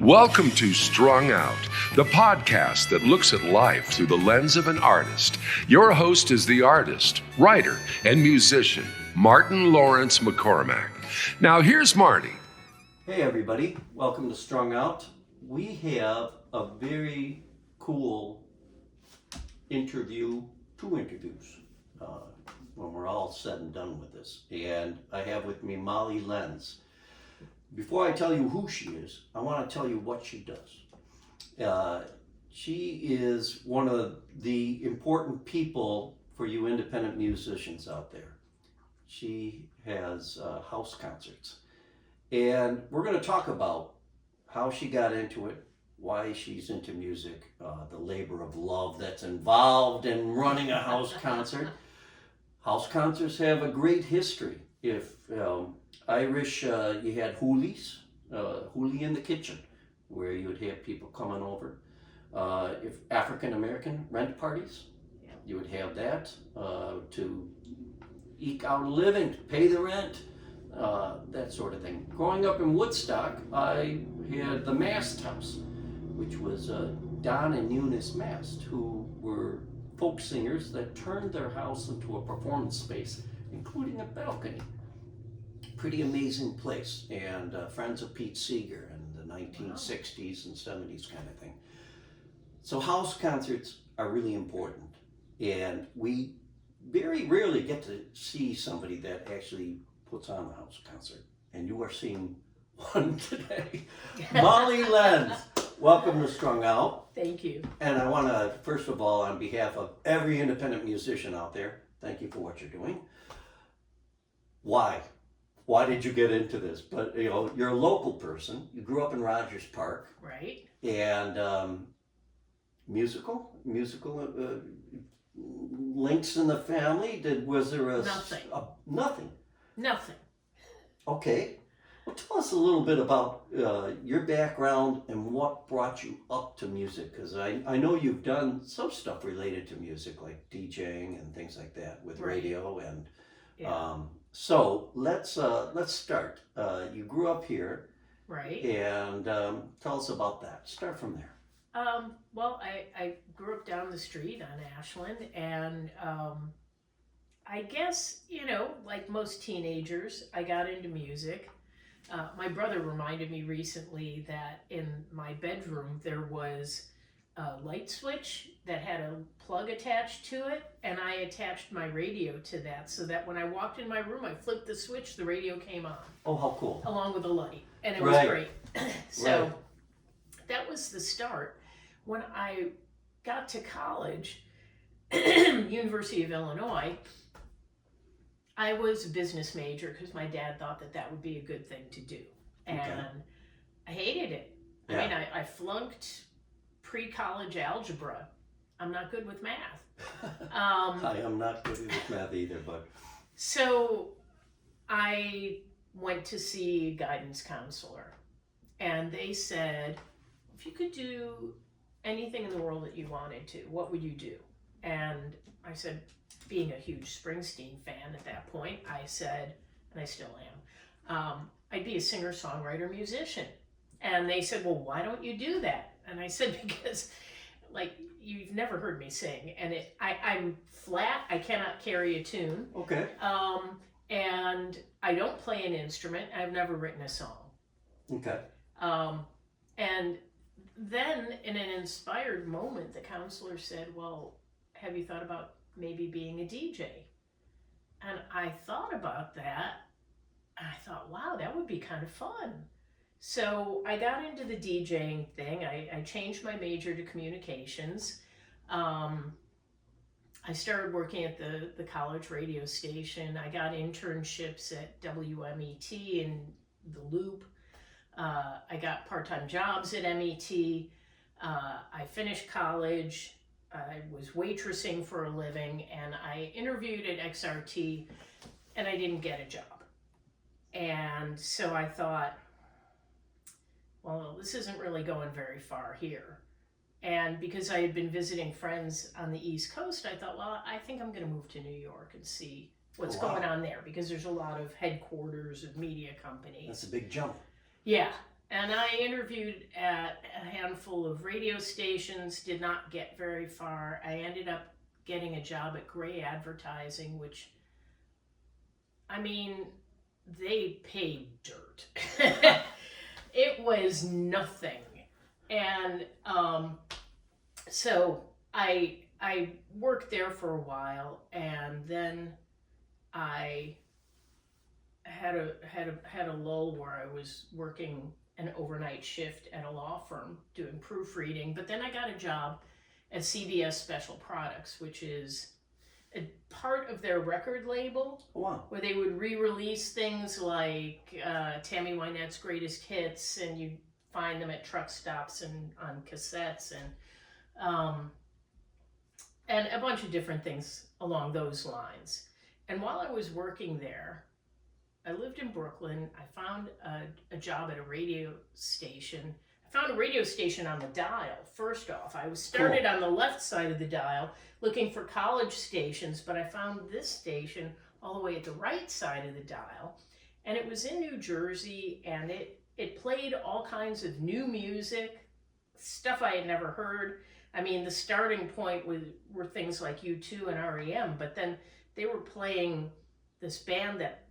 Welcome to Strung Out, the podcast that looks at life through the lens of an artist. Your host is the artist, writer, and musician, Martin Lawrence McCormack. Now here's Marty. Hey everybody, welcome to Strung Out. We have a very cool two interviews when we're all said and done with this. And I have with me Lenz. Before I tell you who she is, I want to tell you what she does. She is one of the important people for you independent musicians out there. She has house concerts. And we're going to talk about how she got into it, why she's into music, the labor of love that's involved in running a house concert. House concerts have a great history. If Irish, you had hoolies, hoolie in the kitchen, where you would have people coming over. If African American rent parties, you would have that to eke out a living, to pay the rent. That sort of thing. Growing up in Woodstock, I had the Mast House, which was Don and Eunice Mast, who were folk singers that turned their house into a performance space, including a balcony. Pretty amazing place, and friends of Pete Seeger in the 1960s and 70s kind of thing. So house concerts are really important, and we very rarely get to see somebody that actually puts on a house concert, and you are seeing one today. Lenz, welcome to Strung Out. Thank you. And I want to, first of all, on behalf of every independent musician out there, thank you for what you're doing. Why did you get into this? But you're a local person. You grew up in Rogers Park, right? And musical links in the family. Was there Nothing. Nothing. Okay. Well, tell us a little bit about your background and what brought you up to music, because I know you've done some stuff related to music, like DJing and things like that with radio and. Yeah. So let's start. You grew up here, Right? And tell us about that. Start from there. Well, I grew up down the street on Ashland, and I guess, like most teenagers, I got into music. My brother reminded me recently that in my bedroom there was a light switch that had a plug attached to it, and I attached my radio to that so that when I walked in my room, I flipped the switch, the radio came on. Oh, how cool. Along with a light, and it was great. So that was the start. When I got to college, University of Illinois, I was a business major because my dad thought that would be a good thing to do. And I hated it. Yeah. I mean, I flunked pre-college algebra. I'm not good with math. I am not good with math either, but. So I went to see a guidance counselor, and they said, if you could do anything in the world that you wanted to, what would you do? And I said, being a huge Springsteen fan at that point, I said, and I still am, I'd be a singer-songwriter musician. And they said, well, why don't you do that? And I said, because, you've never heard me sing, and I'm flat, I cannot carry a tune. Okay. And I don't play an instrument, I've never written a song. Okay. And then, in an inspired moment, the counselor said, well, have you thought about maybe being a DJ? And I thought about that, and I thought, wow, that would be kind of fun. So I got into the DJing thing. I changed my major to communications. I started working at the college radio station. I got internships at WMET and The Loop. I got part-time jobs at MET. I finished college. I was waitressing for a living, and I interviewed at XRT, and I didn't get a job. And so I thought, well, this isn't really going very far here. And because I had been visiting friends on the East Coast, I thought, well, I think I'm going to move to New York and see what's going on there, because there's a lot of headquarters of media companies. That's a big jump. Yeah. And I interviewed at a handful of radio stations, did not get very far. I ended up getting a job at Gray Advertising, which, I mean, they paid dirt. It was nothing. And so I worked there for a while, and then I had a lull where I was working an overnight shift at a law firm doing proofreading. But then I got a job at CBS Special Products, which is a part of their record label. Oh, wow. Where they would re-release things like Tammy Wynette's Greatest Hits, and you find them at truck stops and on cassettes, and a bunch of different things along those lines. And while I was working there, I lived in Brooklyn. I found a job at a radio station. I found a radio station on the dial, first off. I was started on the left side of the dial looking for college stations, but I found this station all the way at the right side of the dial. And it was in New Jersey, and it played all kinds of new music, stuff I had never heard. I mean, the starting point were things like U2 and REM, but then they were playing this band that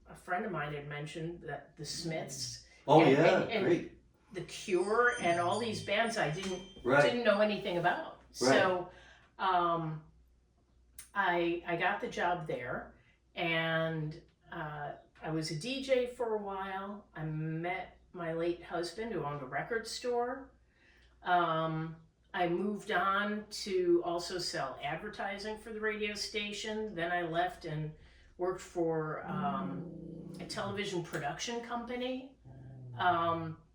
a friend of mine had mentioned, that the Smiths. Oh, and great. The Cure, and all these bands I didn't know anything about. Right. So I got the job there, and I was a DJ for a while. I met my late husband, who owned a record store. I moved on to also sell advertising for the radio station. Then I left and worked for a television production company.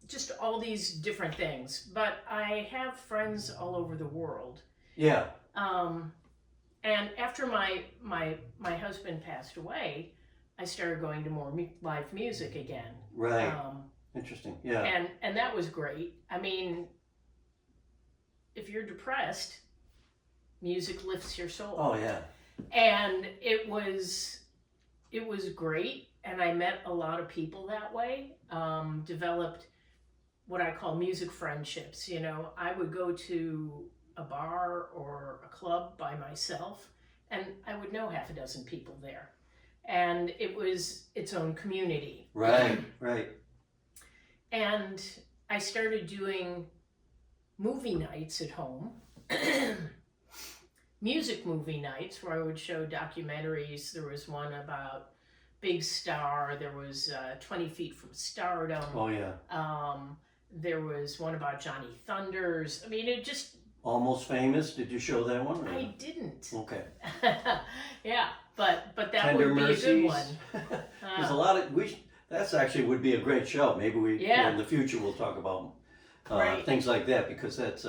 Just all these different things. But I have friends all over the world. Yeah. And after my husband passed away, I started going to more live music again. Right. Interesting. Yeah. And that was great. I mean, if you're depressed, music lifts your soul. Oh, yeah. And it was great, and I met a lot of people that way. Developed what I call music friendships. You know, I would go to a bar or a club by myself, and I would know half a dozen people there. And it was its own community. Right, right. And I started doing movie nights at home, music movie nights, where I would show documentaries. There was one about Big Star. There was 20 Feet from Stardom. Oh, yeah. There was one about Johnny Thunders. I mean, it just... Almost Famous. Did you show that one? Or? I didn't. Okay. Yeah, but that Tender would be Mercies. a good one. There's a lot of... That's actually would be a great show. Maybe Yeah. in the future we'll talk about Right. things like that, because that's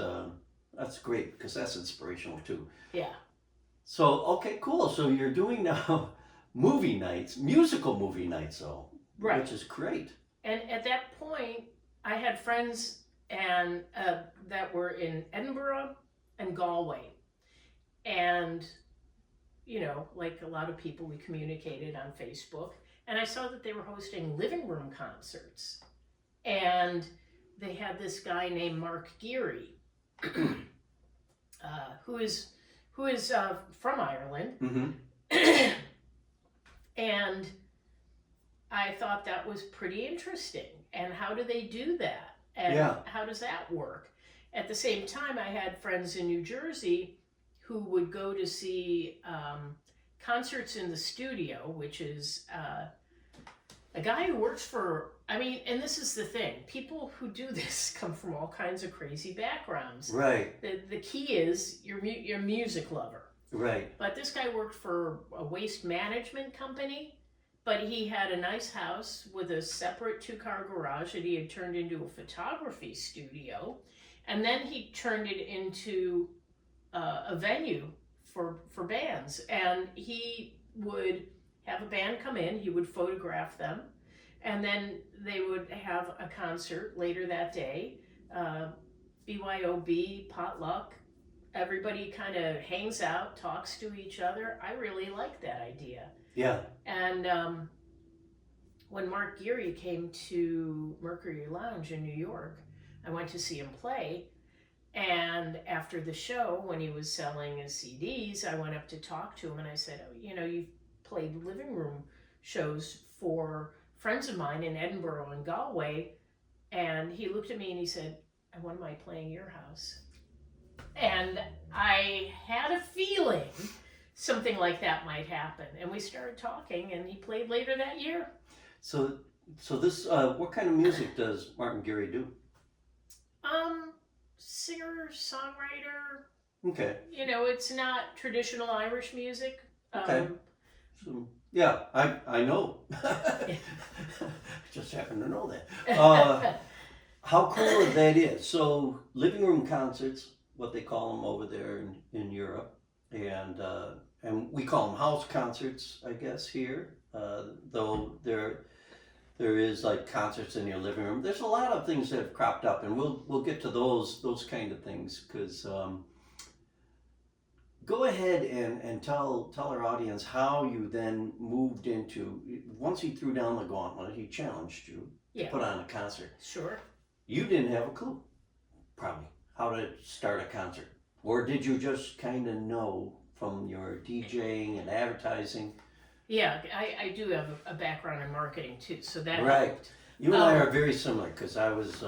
great, because that's inspirational too. Yeah. So, okay, cool. So you're doing now movie nights, musical movie nights though. Right. Which is great. And at that point, I had friends and that were in Edinburgh and Galway. And, you know, like a lot of people, we communicated on Facebook. And I saw that they were hosting living room concerts. And they had this guy named Mark Geary, who is from Ireland. Mm-hmm. And I thought that was pretty interesting. And how do they do that? And how does that work? At the same time, I had friends in New Jersey who would go to see concerts in the studio, which is a guy who works for, I mean, and this is the thing, people who do this come from all kinds of crazy backgrounds. Right. The key is you're a music lover. Right. But this guy worked for a waste management company, but he had a nice house with a separate 2-car garage that he had turned into a photography studio. And then he turned it into a venue for bands. And he would have a band come in, he would photograph them, and then they would have a concert later that day. BYOB, potluck. Everybody kind of hangs out, talks to each other. I really like that idea. Yeah. And when Mark Geary came to Mercury Lounge in New York, I went to see him play. And after the show, when he was selling his CDs, I went up to talk to him and I said, oh, you know, you've played living room shows for friends of mine in Edinburgh and Galway. And he looked at me and he said, and when am I playing your house? And I had a feeling something like that might happen. And we started talking and he played later that year. So this, what kind of music does Martin Geary do? Singer, songwriter. Okay. You know, it's not traditional Irish music. Okay. So, yeah, I know. Just happen to know that. How cool that is. So living room concerts, what they call them over there in Europe, and we call them house concerts, I guess, here. Though there is like concerts in your living room. There's a lot of things that have cropped up, and we'll get to those kind of things because. Go ahead and tell our audience how you then moved into, once he threw down the gauntlet, he challenged you to put on a concert. Sure. You didn't have a clue, probably, how to start a concert. Or did you just kind of know from your DJing and advertising? Yeah, I do have a background in marketing too, so that Right. helped. You and I are very similar because I was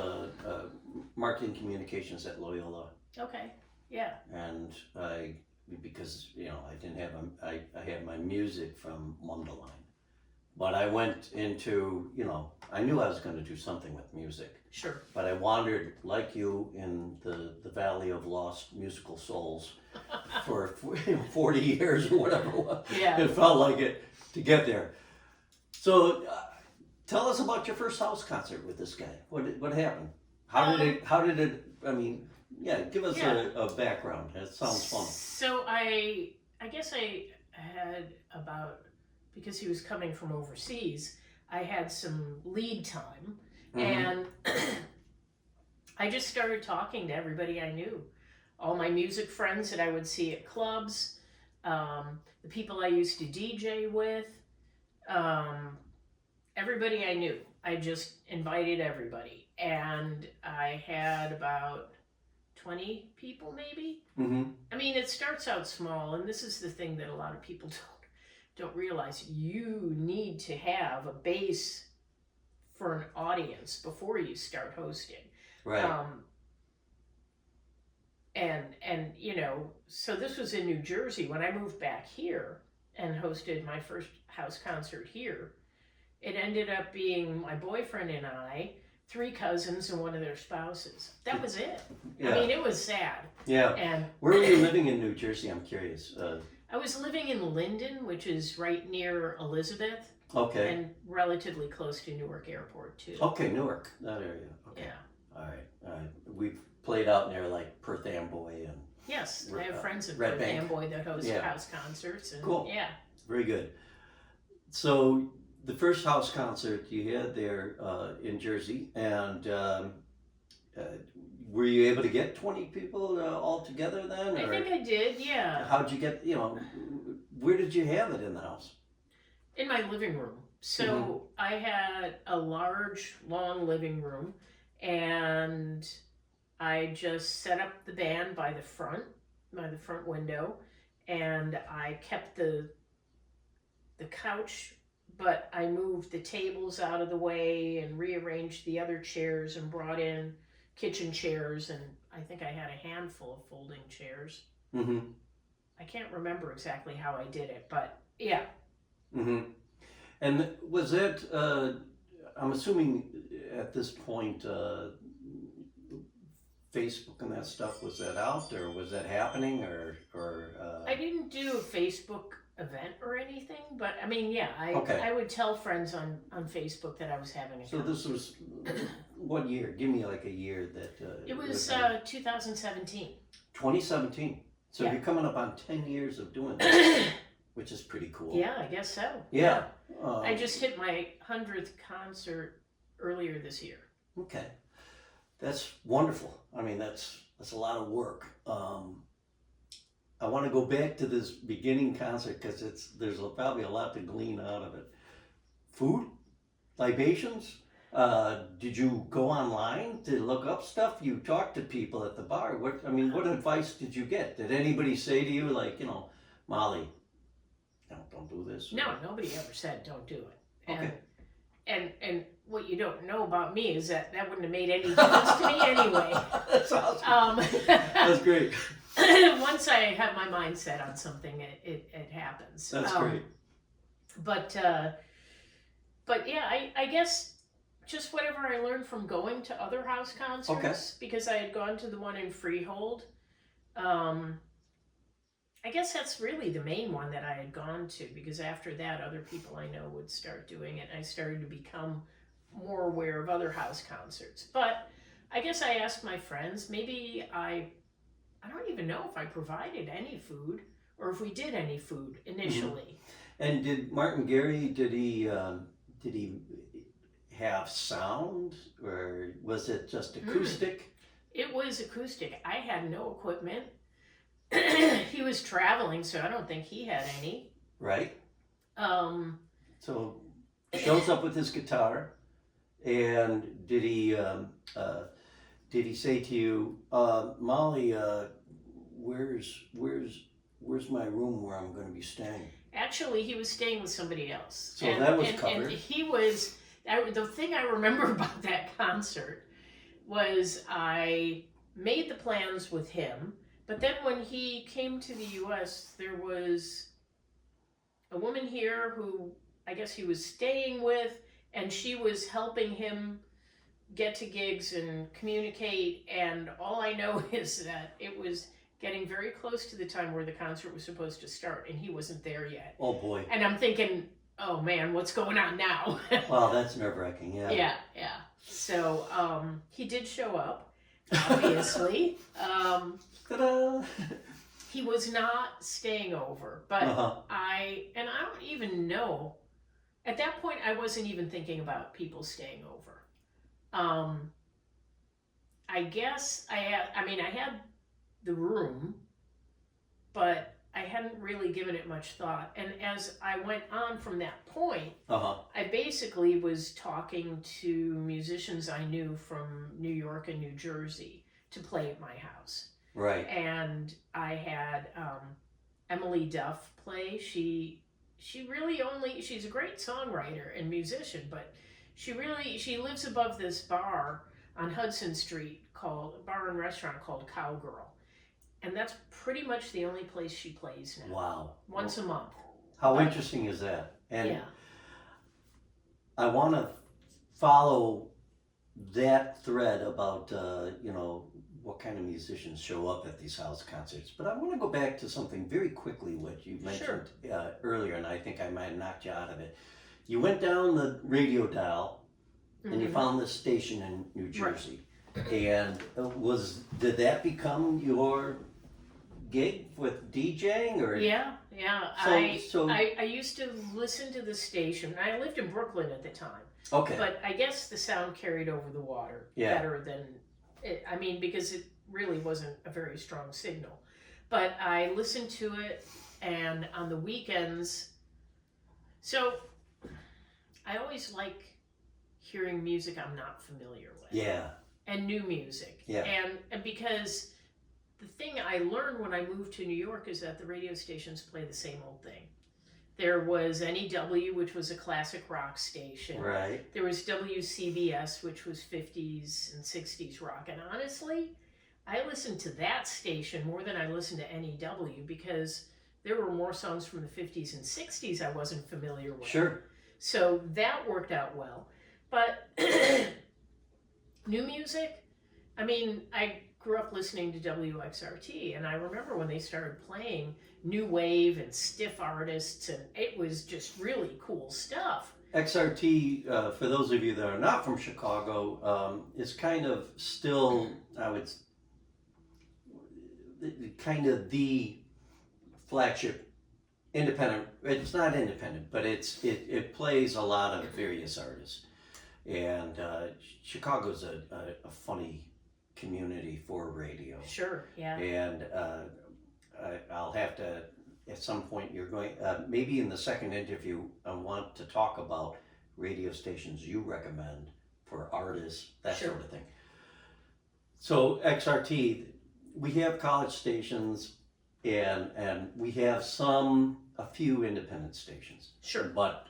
marketing communications at Loyola. Okay, yeah. And because I didn't have I had my music from Mundelein, but I went into I knew I was going to do something with music. Sure. But I wandered like you in the valley of lost musical souls for 40 years or whatever it was. Yeah. It felt like it to get there. So tell us about your first house concert with this guy. What happened? How did it? I mean. Yeah, give us a background. That sounds fun. So I guess I had because he was coming from overseas, I had some lead time. Mm-hmm. And I just started talking to everybody I knew. All my music friends that I would see at clubs, the people I used to DJ with, everybody I knew. I just invited everybody. And I had about 20 people maybe. Mm-hmm. I mean, it starts out small, and this is the thing that a lot of people don't realize. You need to have a base for an audience before you start hosting. Right. And so this was in New Jersey. When I moved back here and hosted my first house concert here, it ended up being my boyfriend and I, 3 cousins and one of their spouses. That was it. Yeah. I mean, it was sad. Yeah. And where were you living in New Jersey? I'm curious. I was living in Linden, which is right near Elizabeth. Okay. And relatively close to Newark Airport too. Okay, Newark, that area. Okay. Yeah. All right. We've played out near like Perth Amboy and. Yes, I have friends in Red Perth Bank. Amboy that host house concerts. And, cool. Yeah. Very good. So. The first house concert you had there in Jersey, and were you able to get 20 people all together then? I think I did, yeah. How'd you get, where did you have it in the house? In my living room. So I had a large, long living room, and I just set up the band by the front window, and I kept the couch, but I moved the tables out of the way and rearranged the other chairs and brought in kitchen chairs, and I think I had a handful of folding chairs. Mm-hmm. I can't remember exactly how I did it, but yeah. Mm-hmm. And was it, I'm assuming at this point, Facebook and that stuff, was that out, or was that happening, or I didn't do a Facebook event or anything, but I mean, yeah, I would tell friends on Facebook that I was having a So concert. this was what year? Give me like a year that it was 2017. 2017. So Yeah. you're coming up on 10 years of doing this, which is pretty cool. Yeah, I guess so. Yeah. I just hit my 100th concert earlier this year. Okay. That's wonderful. I mean, that's a lot of work. I want to go back to this beginning concert because there's probably a lot to glean out of it. Food? libations? Did you go online to look up stuff? You talked to people at the bar. What advice did you get? Did anybody say to you, like, Molly, don't do this? No, nobody ever said don't do it. Okay. And what you don't know about me is that wouldn't have made any difference to me anyway. That's awesome. That's great. Once I have my mind set on something, it happens. That's great. But yeah, I guess just whatever I learned from going to other house concerts, because I had gone to the one in Freehold. I guess that's really the main one that I had gone to, because after that, other people I know would start doing it. I started to become more aware of other house concerts. But I guess I asked my friends, maybe I don't even know if I provided any food or if we did any food initially. Mm-hmm. And did Martin Gary, did he have sound, or was it just acoustic? It was acoustic. I had no equipment. He was traveling, so I don't think he had any. Right. So shows up with his guitar, and did he say to you, Molly, where's my room where I'm going to be staying? Actually, he was staying with somebody else. So that was covered. And he was. The thing I remember about that concert was I made the plans with him. But then when he came to the U.S., there was a woman here who I guess he was staying with, and she was helping him get to gigs and communicate. And all I know is that it was getting very close to the time where the concert was supposed to start, and he wasn't there yet. Oh, boy. And I'm thinking, oh, man, what's going on now? Wow, that's nerve-wracking, yeah. Yeah. So he did show up, obviously. Ta-da! He was not staying over, but I don't even know. At that point, I wasn't even thinking about people staying over. I guess I had the room, but I hadn't really given it much thought. And as I went on from that point, I basically was talking to musicians I knew from New York and New Jersey to play at my house. Right. And I had Emily Duff play. She's a great songwriter and musician, but she lives above this bar on Hudson Street bar and restaurant called Cowgirl. And that's pretty much the only place she plays now. Wow. Once a month. How interesting is that? And yeah. I want to follow that thread about, what kind of musicians show up at these house concerts. But I want to go back to something very quickly, what you mentioned earlier, and I think I might have knocked you out of it. You went down the radio dial, and you found this station in New Jersey. Right. And did that become your gig with DJing, or? Yeah. So I used to listen to the station. I lived in Brooklyn at the time. Okay. But I guess the sound carried over the water better than it. I mean, because it really wasn't a very strong signal. But I listened to it, and on the weekends. So I always like hearing music I'm not familiar with. Yeah. And new music. Yeah. And because the thing I learned when I moved to New York is that the radio stations play the same old thing. There was NEW, which was a classic rock station. Right. There was WCBS, which was 50s and 60s rock. And honestly, I listened to that station more than I listened to NEW, because there were more songs from the 50s and 60s I wasn't familiar with. Sure. So that worked out well. But new music, I mean, I grew up listening to WXRT, and I remember when they started playing new wave and stiff artists, and it was just really cool stuff. XRT, for those of you that are not from Chicago, is kind of still, kind of the flagship independent. It's not independent, but it plays a lot of various artists. And Chicago's a funny community for radio. Sure, yeah. And I'll have to, at some point, you're going, maybe in the second interview, I want to talk about radio stations you recommend for artists, that Sure. sort of thing. So XRT, we have college stations, and we have a few independent stations. Sure. But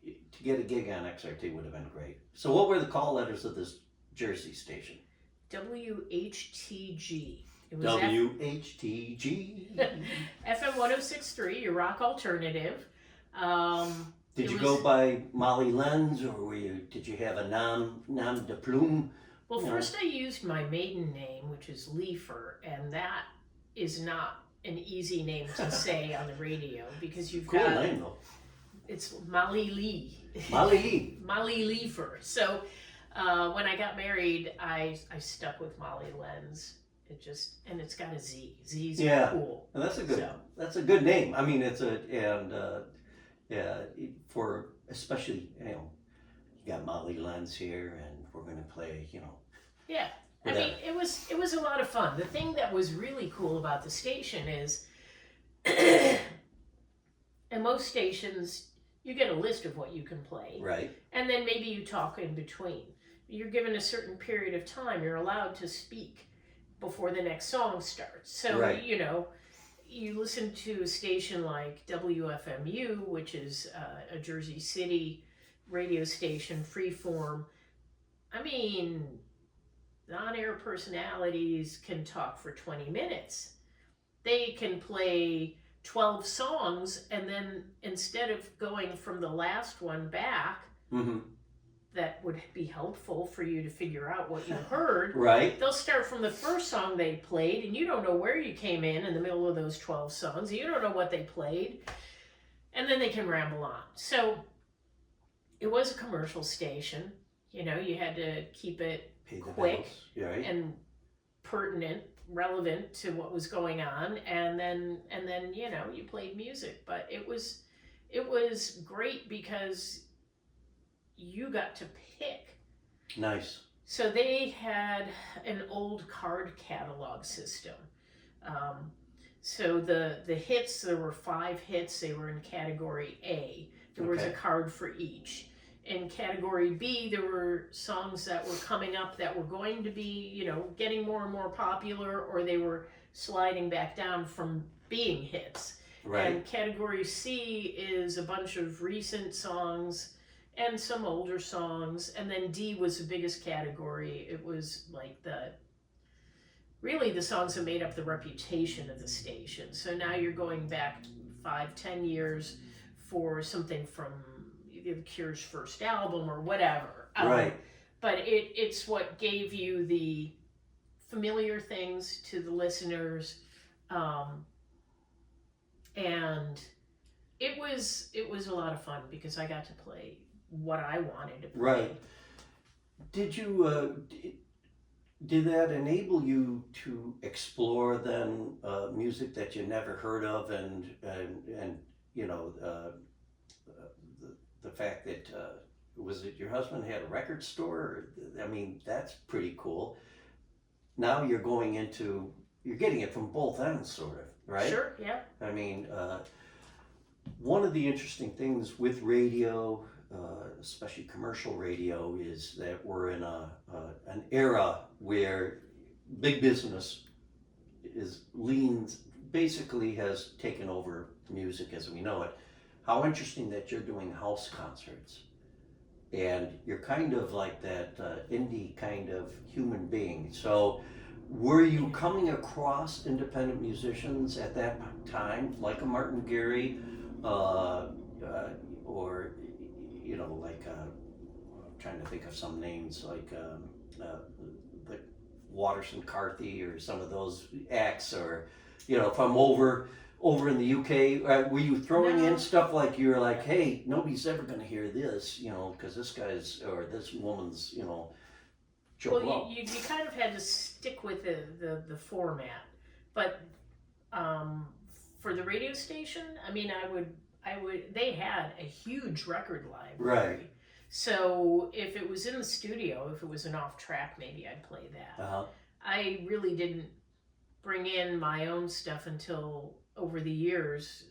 to get a gig on XRT would have been great. So what were the call letters of this Jersey station? WHTG. It was WHTG. FM 106.3, your rock alternative. Did you go by Molly Lenz, or did you have a nom de plume? Well, first I used my maiden name, which is Leifer, and that is not an easy name to say on the radio because you've Cool got name though. it's Molly Lee. Molly Lee. Molly Leifer. So when I got married, I stuck with Molly Lenz. And it's got a Z. Z's cool. And that's a good name. I mean, for especially, you got Molly Lenz here, and we're gonna play, Yeah. I mean, it was a lot of fun. The thing that was really cool about the station is, at most stations, you get a list of what you can play. Right. And then maybe you talk in between. You're given a certain period of time. You're allowed to speak before the next song starts. So, right. You listen to a station like WFMU, which is a Jersey City radio station, freeform. I mean, on-air personalities can talk for 20 minutes. They can play 12 songs, and then instead of going from the last one back, mm-hmm. that would be helpful for you to figure out what you heard. Right. They'll start from the first song they played, and you don't know where you came in the middle of those 12 songs. You don't know what they played. And then they can ramble on. So it was a commercial station. You had to keep it quick and pertinent, relevant to what was going on. And then you played music. But it was great because you got to pick. Nice. So they had an old card catalog system. So the hits, there were 5 hits. They were in category A. There was a card for each. In category B, there were songs that were coming up that were going to be, getting more and more popular, or they were sliding back down from being hits. Right. And category C is a bunch of recent songs and some older songs, and then D was the biggest category. It was like the songs that made up the reputation of the station. So now you're going back 5-10 years for something from either The Cure's first album or whatever. Right. But it's what gave you the familiar things to the listeners, and it was a lot of fun because I got to play what I wanted to play. Right. Did you did that enable you to explore then music that you never heard of, and the fact that was it your husband had a record store? I mean, that's pretty cool. Now you're getting it from both ends, sort of, right? Sure, yeah. I mean, one of the interesting things with radio, especially commercial radio, is that we're in an era where big business basically has taken over music as we know it. How interesting that you're doing house concerts, and you're kind of like that indie kind of human being. So were you coming across independent musicians at that time, like a Martin Gary, or I'm trying to think of some names like the Watterson Carthy or some of those acts, or from over in the UK, were you throwing in stuff like you're like, hey, nobody's ever going to hear this, because this guy's or this woman's, Joe Blow. You kind of had to stick with the format, but for the radio station, I mean, I would they had a huge record library. Right. So if it was in the studio, if it was an off track, maybe I'd play that. Uh-huh. I really didn't bring in my own stuff until over the years,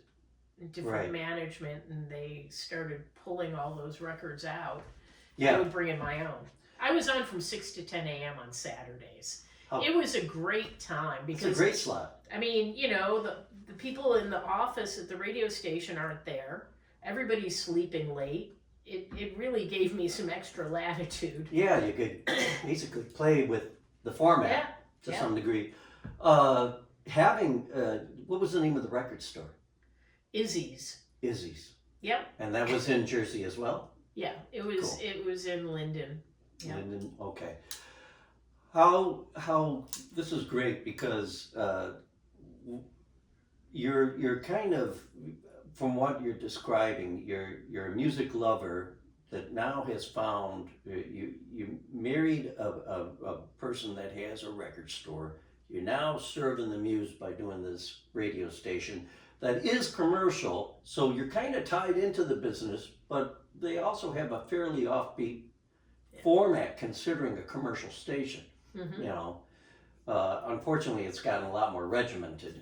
different Right. management, and they started pulling all those records out. I Yeah. would bring in my own. I was on from 6 to 10 a.m. on Saturdays. How- It was a great time It's because a great slot. I mean, you know, the people in the office at the radio station aren't there. Everybody's sleeping late. It really gave me some extra latitude. Yeah, you could basically play with the format Yeah, to yeah. some degree. What was the name of the record store? Izzy's. Izzy's. Yep. And that was in Jersey as well? Yeah, it was Cool. it was in Linden. Yeah. Linden, okay. How this is great because you're kind of, from what you're describing, you're a music lover that now has found, you married a person that has a record store. You're now serving the muse by doing this radio station that is commercial, so you're kind of tied into the business, but they also have a fairly offbeat format considering a commercial station. Mm-hmm. You know, unfortunately, it's gotten a lot more regimented,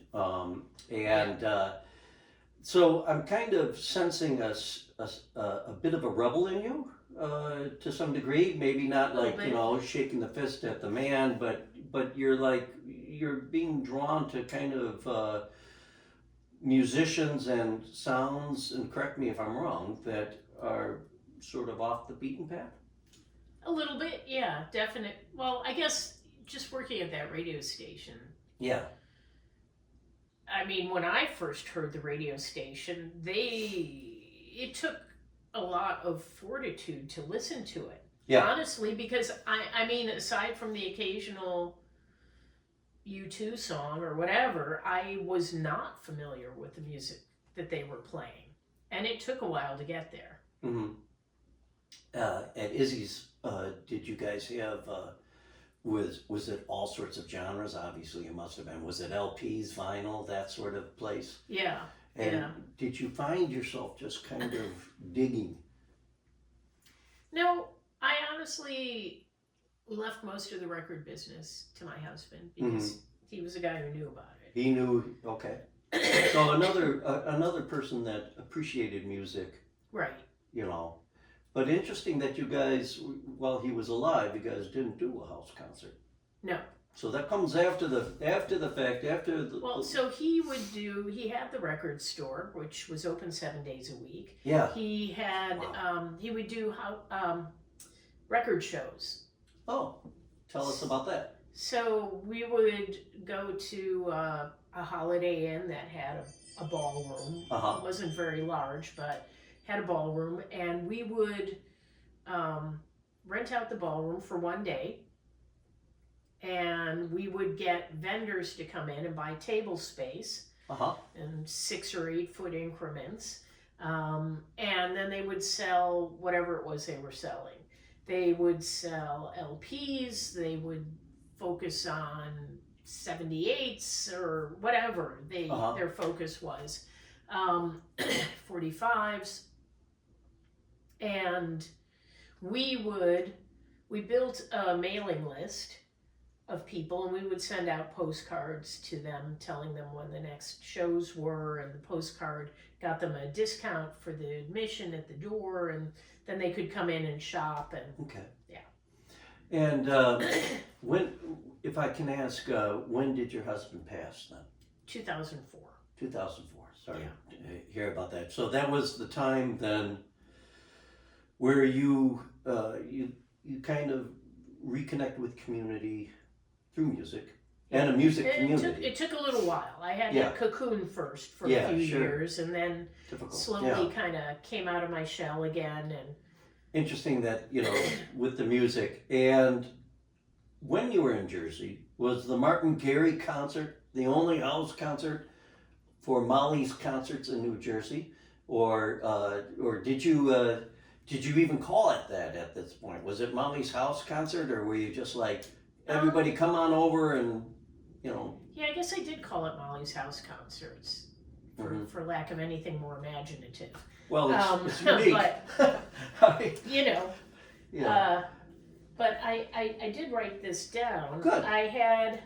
so I'm kind of sensing a bit of a rebel in you, to some degree. Maybe not like, you know, shaking the fist at the man, but you're being drawn to kind of musicians and sounds, and correct me if I'm wrong, that are sort of off the beaten path. A little bit, yeah, definite. Well, I guess just working at that radio station. Yeah. I mean, when I first heard the radio station, it took a lot of fortitude to listen to it. Yeah. Honestly, because I mean, aside from the occasional U2 song or whatever, I was not familiar with the music that they were playing. And it took a while to get there. Mm-hmm. At Izzy's, did you guys have, was it all sorts of genres? Obviously it must have been. Was it LPs, vinyl, that sort of place? Yeah. And yeah. did you find yourself just kind of digging? No, I honestly left most of the record business to my husband because he was a guy who knew about it. He knew, okay. So another person that appreciated music, Right. you know. But interesting that you guys, while he was alive, you guys didn't do a house concert. No. So that comes after the fact. Well, so he had the record store, which was open 7 days a week. Yeah. He had, he would do record shows. Oh, tell us about that. So we would go to a Holiday Inn that had a ballroom. Uh-huh. It wasn't very large, but had a ballroom, and we would rent out the ballroom for 1 day, and we would get vendors to come in and buy table space in 6 or 8 foot increments, and then they would sell whatever it was they were selling. They would sell LPs, they would focus on 78s or whatever their focus was, 45s. And we built a mailing list of people, and we would send out postcards to them telling them when the next shows were, and the postcard got them a discount for the admission at the door, and then they could come in and shop. And okay. Yeah. And when, if I can ask, when did your husband pass then? 2004. 2004. Sorry Yeah. to hear about that. So that was the time then where you kind of reconnect with community through music and a music community. It took a little while. I had to cocoon first for a few years, and then slowly kind of came out of my shell again. And interesting that, you know, with the music. And when you were in Jersey, was the Martin Gary concert the only house concert for Molly's concerts in New Jersey, or did you even call it that at this point? Was it Molly's house concert, or were you just like, everybody come on over and, you know? Yeah, I guess I did call it Molly's house concerts, for lack of anything more imaginative. Well, it's unique. But, you know, yeah. but I did write this down. Good. I had,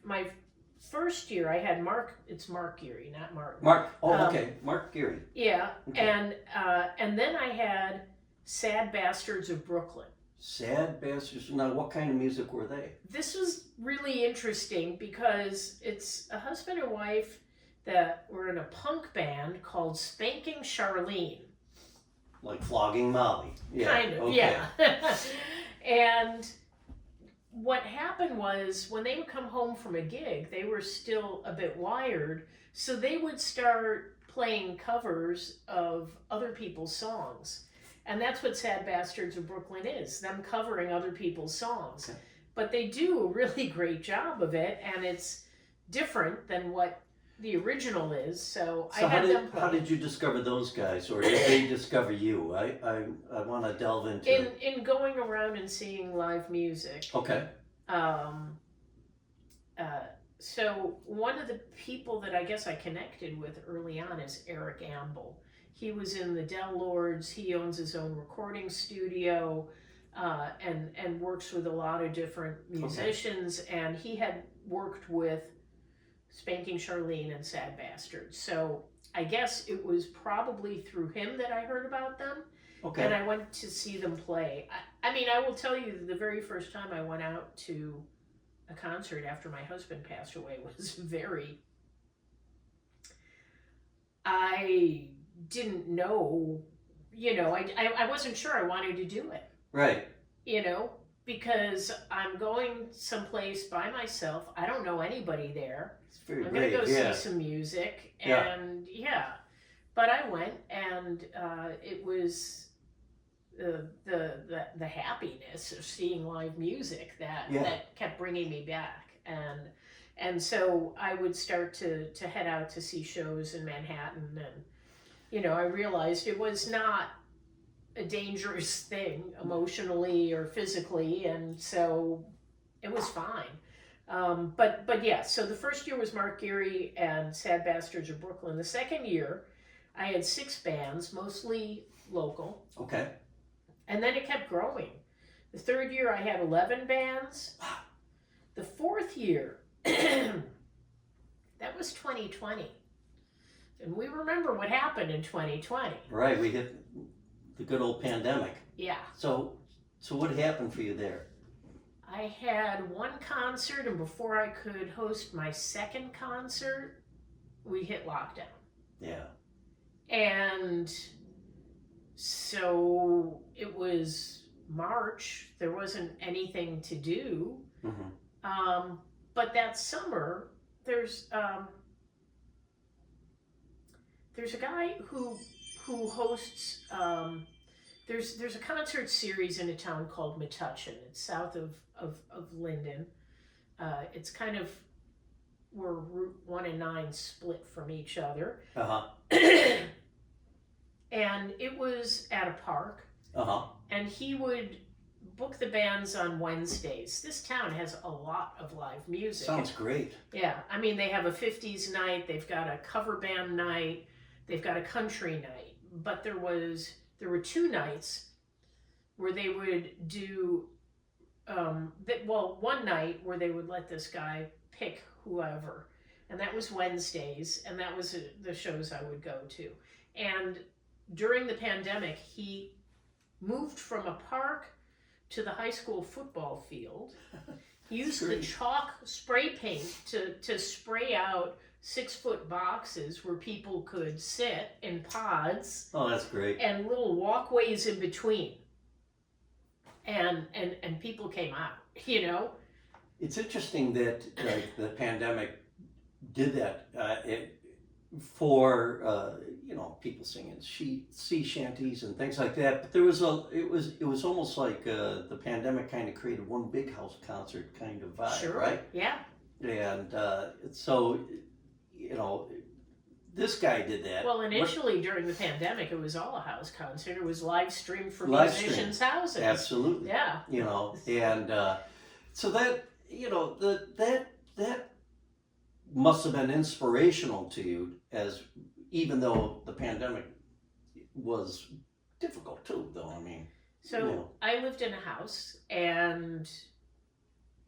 my first year I had Mark. It's Mark Geary, not Martin. Mark. Oh, okay. Mark Geary. Yeah, Okay. and then I had Sad Bastards of Brooklyn. Sad Bastards. Now, what kind of music were they? This was really interesting because it's a husband and wife that were in a punk band called Spanking Charlene. Like Flogging Molly. Yeah. Kind of, okay. yeah. And what happened was when they would come home from a gig, they were still a bit wired, so they would start playing covers of other people's songs. And that's what Sad Bastards of Brooklyn is, them covering other people's songs. Okay. But they do a really great job of it, and it's different than what the original is. So I had them play. How did you discover those guys, or did they discover you? I want to delve into... In going around and seeing live music. Okay. So one of the people that I guess I connected with early on is Eric Amble. He was in the Del Lords. He owns his own recording studio and works with a lot of different musicians. Okay. And he had worked with Spanking Charlene and Sad Bastards. So I guess it was probably through him that I heard about them. Okay. And I went to see them play. I mean, I will tell you, the very first time I went out to a concert after my husband passed away was I didn't know, I wasn't sure I wanted to do it. Right. Because I'm going someplace by myself. I don't know anybody there. It's very I'm going to go yeah. see some music. And but I went, and it was the happiness of seeing live music that kept bringing me back. And so I would start to head out to see shows in Manhattan, and I realized it was not a dangerous thing emotionally or physically, and so it was fine. But yeah, so the first year was Mark Geary and Sad Bastards of Brooklyn. The second year I had 6 bands, mostly local. Okay. And then it kept growing. The third year I had 11 bands. The fourth year, that was 2020. And we remember what happened in 2020. Right, we hit the good old pandemic. Yeah. So what happened for you there? I had one concert, and before I could host my second concert, we hit lockdown. Yeah. And so it was March. There wasn't anything to do. Mm-hmm. But that summer, there's a guy who hosts. There's a concert series in a town called Metuchen. It's south of Linden. It's kind of where Route 1 and 9 split from each other. And it was at a park. And he would book the bands on Wednesdays. This town has a lot of live music. Sounds great. Yeah, I mean, they have a 50s night, they've got a cover band night, they've got a country night. But there were 2 nights where they would do, one night where they would let this guy pick whoever. And that was Wednesdays, and that was the shows I would go to. And during the pandemic, he moved from a park to the high school football field. He used the chalk spray paint to spray out 6-foot boxes where people could sit in pods. Oh, that's great. And little walkways in between. And people came out, It's interesting that the pandemic did that for people singing sea shanties and things like that. But it was almost like the pandemic kind of created one big house concert kind of vibe, sure. Right? Yeah. And so this guy did that. Well, initially during the pandemic, it was all a house concert. It was live streamed from musicians' houses. Absolutely. Yeah. And so that that must have been inspirational to you, even though the pandemic was difficult too, though. I mean. So I lived in a house, and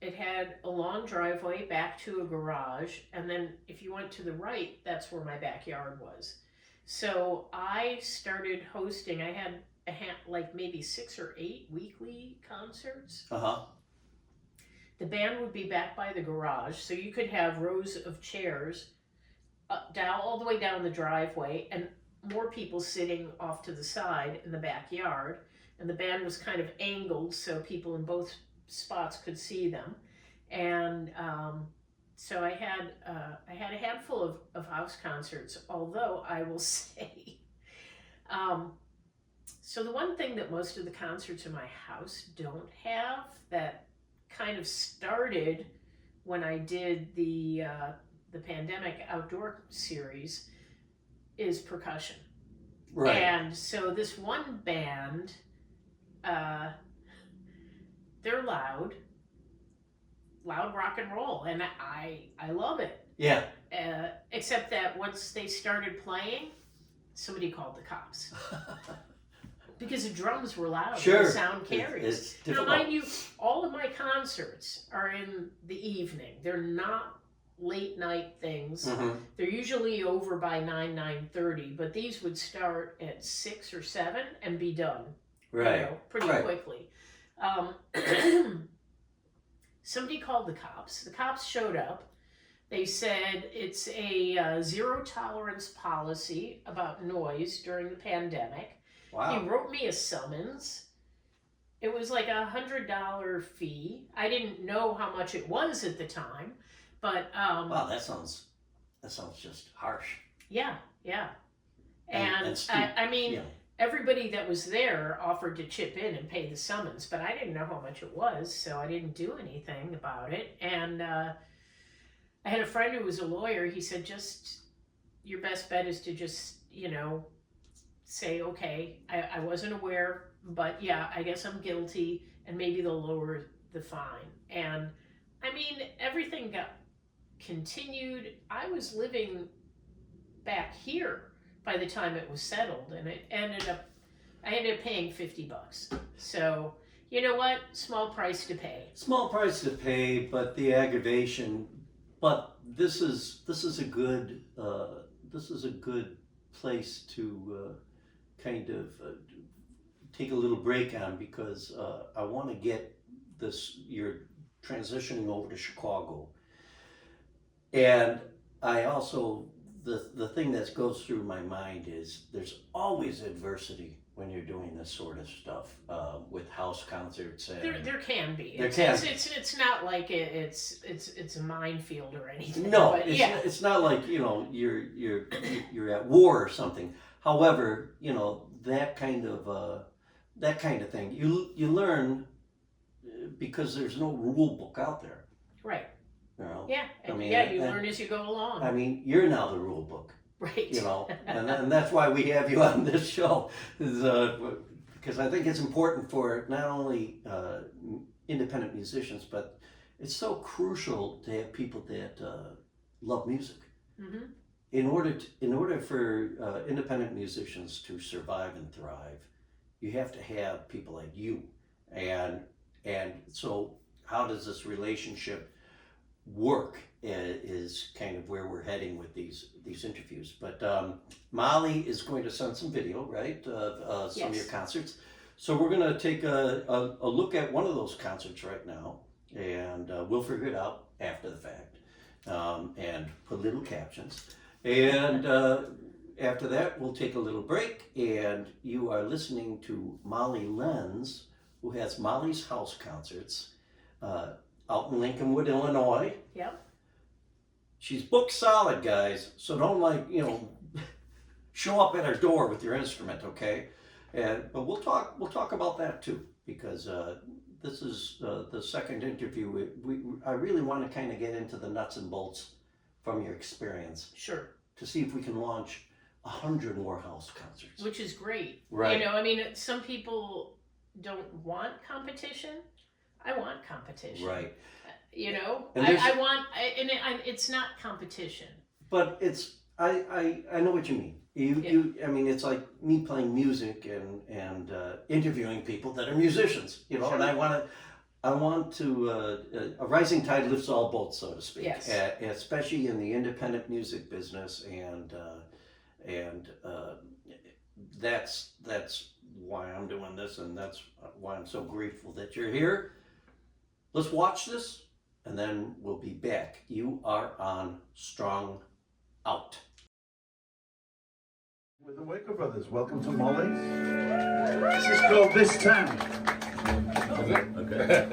it had a long driveway back to a garage, and then if you went to the right, that's where my backyard was. So I started hosting. I had like maybe 6 or 8 weekly concerts. The band would be back by the garage, so you could have rows of chairs down all the way down the driveway, and more people sitting off to the side in the backyard. And the band was kind of angled, so people in both spots could see them. And so I had a handful of house concerts. Although I will say, so the one thing that most of the concerts in my house don't have, that kind of started when I did the pandemic outdoor series, is percussion. Right. And so this one band, they're loud rock and roll, and I love it. Yeah. Except that once they started playing, somebody called the cops. Because the drums were loud, Sure. and the sound carries. It's Now, difficult. mind you, all of my concerts are in the evening. They're not late night things. Mhm. They're usually over by 9:30, but these would start at 6 or 7 and be done. Right. Pretty Right. quickly. Somebody called the cops. The cops showed up. They said it's a zero tolerance policy about noise during the pandemic. Wow. He wrote me a summons. It was like $100 fee. I didn't know how much it was at the time, but Wow, that sounds just harsh. yeah. And steep, I mean, yeah. everybody that was there offered to chip in and pay the summons, but I didn't know how much it was, so I didn't do anything about it. And I had a friend who was a lawyer. He said, just your best bet is to just, say, okay, I wasn't aware, but yeah, I guess I'm guilty, and maybe they'll lower the fine. And I mean, everything got continued. I was living back here by the time it was settled, and I ended up paying $50. So you know what? Small price to pay. Small price to pay, but the aggravation. But this is a good place to kind of take a little break on, because I want to get this. You're transitioning over to Chicago, and I also the thing that goes through my mind is there's always adversity when you're doing this sort of stuff with house concerts. And There can be. There can. It's not like it's a minefield or anything. No, but it's not like you're at war or something. However, that kind of thing you learn because there's no rule book out there. Right. Yeah, you learn as you go along. I mean, you're now the rule book. Right. And that's why we have you on this show, because I think it's important for not only independent musicians, but it's so crucial to have people that love music. Mm-hmm. In order for independent musicians to survive and thrive, you have to have people like you, and so how does this relationship work is kind of where we're heading with these interviews. But Molly is going to send some video, right, of some of your concerts. So we're going to take a look at one of those concerts right now, and we'll figure it out after the fact, and put little captions. And after that, we'll take a little break, and you are listening to Molly Lenz, who has Molly's House Concerts out in Lincolnwood, Illinois. Yep. She's booked solid, guys, so don't show up at her door with your instrument, okay? But we'll talk about that too, because this is the second interview. I really want to kind of get into the nuts and bolts from your experience. Sure. To see if we can launch 100 more house concerts. Which is great. Right. Some people don't want competition. I want competition. Right. I want, it's not competition. But it's, I know what you mean. It's like me playing music and interviewing people that are musicians, Sure. and I want to, a rising tide lifts all boats, so to speak. Yes. Especially in the independent music business, and that's why I'm doing this, and that's why I'm so grateful that you're here. Let's watch this, and then we'll be back. You are on Strung Out. With the Waker Brothers, welcome to Molly's. This is called This Town. Is it? Okay.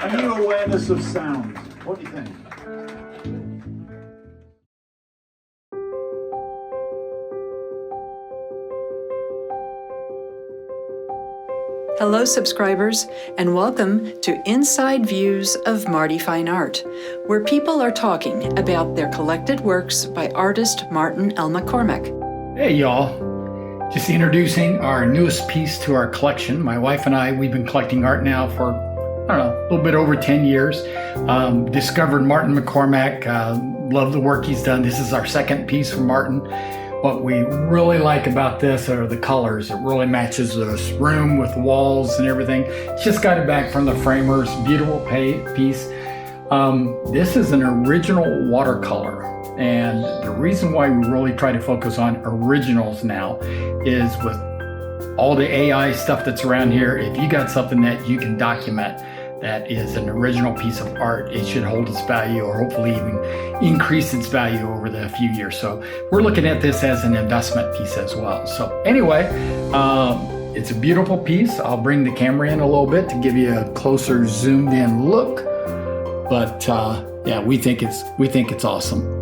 A new awareness of sound. What do you think? Hello, subscribers, and welcome to Inside Views of Marty Fine Art, where people are talking about their collected works by artist Martin L. McCormack. Hey, y'all. Just introducing our newest piece to our collection. My wife and I, we've been collecting art now for, I don't know, a little bit over 10 years. Discovered Martin McCormack, love the work he's done. This is our second piece from Martin. What we really like about this are the colors. It really matches this room with walls and everything. Just got it back from the framers. Beautiful piece. This is an original watercolor. And the reason why we really try to focus on originals now is with all the AI stuff that's around here, if you got something that you can document, that is an original piece of art, it should hold its value or hopefully even increase its value over the few years. So we're looking at this as an investment piece as well. So anyway, it's a beautiful piece. I'll bring the camera in a little bit to give you a closer zoomed in look. But yeah, we think it's awesome.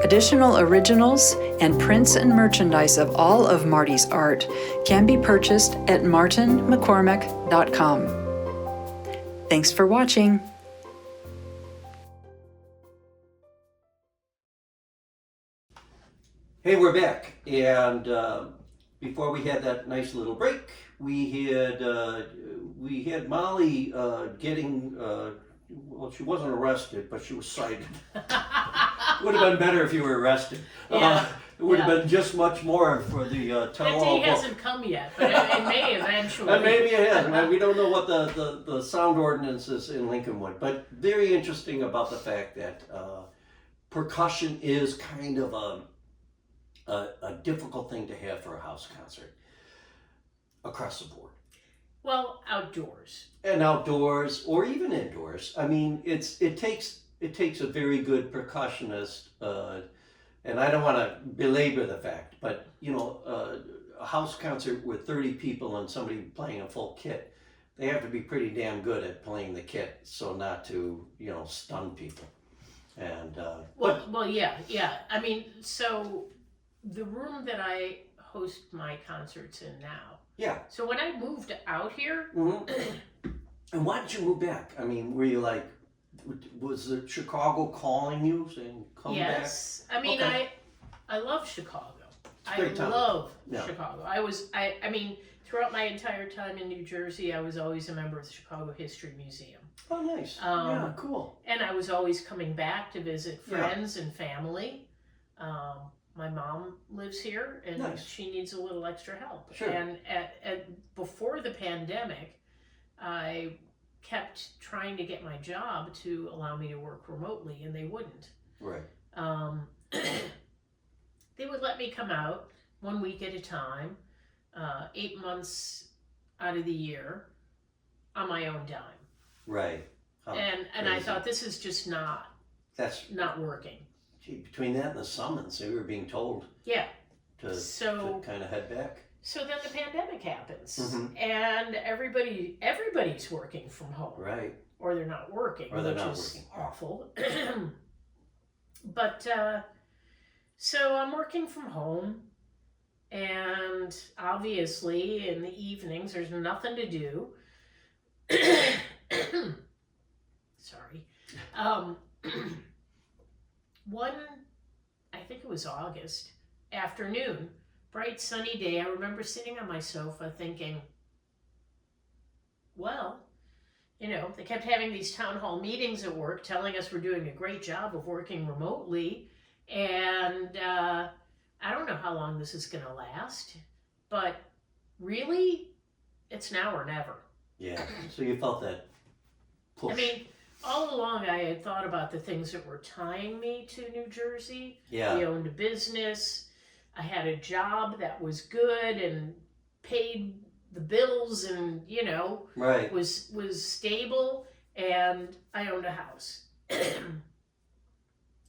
Additional originals and prints and merchandise of all of Marty's art can be purchased at martinmccormack.com. Thanks for watching. Hey, we're back, and before we had that nice little break, we had Molly getting well, she wasn't arrested, but she was cited. Would have been better if you were arrested. Yeah. It would have been just much more for the tell-all That day book. hasn't come yet, but it may eventually. And maybe it has. We don't know what the sound ordinances in Lincoln would. But very interesting about the fact that percussion is kind of a difficult thing to have for a house concert across the board. Well, outdoors. And outdoors, or even indoors. I mean, it takes a very good percussionist. And I don't want to belabor the fact, but you know, a house concert with 30 people and somebody playing a full kit, they have to be pretty damn good at playing the kit, so not to, you know, stun people. And Well, yeah. I mean, so the room that I host my concerts in now. yeah. So when I moved out here, hmm And why did you move back? I mean, were you like, was it Chicago calling you saying come yes. I mean, Okay. I love Chicago. a great town. Love Yeah. Chicago. I mean, throughout my entire time in New Jersey, I was always a member of the Chicago History Museum. back? Oh, nice. Um, Cool. And I was always coming back to visit Yeah. friends and family. My mom lives here, and Nice. she needs a little extra help. Sure. And before the pandemic, I kept trying to get my job to allow me to work remotely, and they wouldn't. Right. They would let me come out 1 week at a time, 8 months out of the year, on my own dime. Right. Oh, And I crazy. thought, this is just not That's working. gee, between that and the summons, they were being told Yeah. to So kind of head back. so then the pandemic happens, Mhm. and everybody's working from home, Right. or they're not working, Or they're which not is working. awful. But so I'm working from home, and obviously in the evenings there's nothing to do. Sorry. One, I think it was August afternoon, bright sunny day, I remember sitting on my sofa thinking, well, you know, they kept having these town hall meetings at work telling us we're doing a great job of working remotely, and I don't know how long this is going to last, but really, it's now or never. Yeah. So you felt that push. I mean, all along I had thought about the things that were tying me to New Jersey. yeah. I owned a business. I had a job that was good and paid the bills, and you know, Right. was stable, and I owned a house.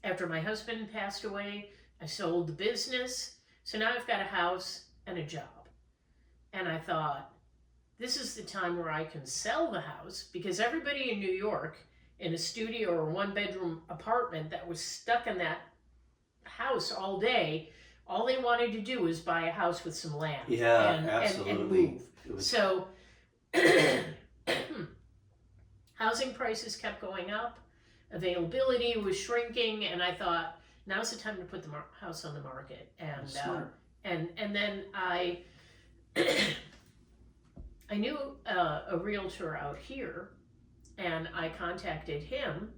After my husband passed away, I sold the business. So now I've got a house and a job. And I thought, this is the time where I can sell the house, because everybody in New York in a studio or one-bedroom apartment that was stuck in that house all day, all they wanted to do was buy a house with some land Yeah. and Absolutely. move. It was, So housing prices kept going up, availability was shrinking, and I thought, now's the time to put the house on the market. And smart. and then I I knew a realtor out here, and I contacted him,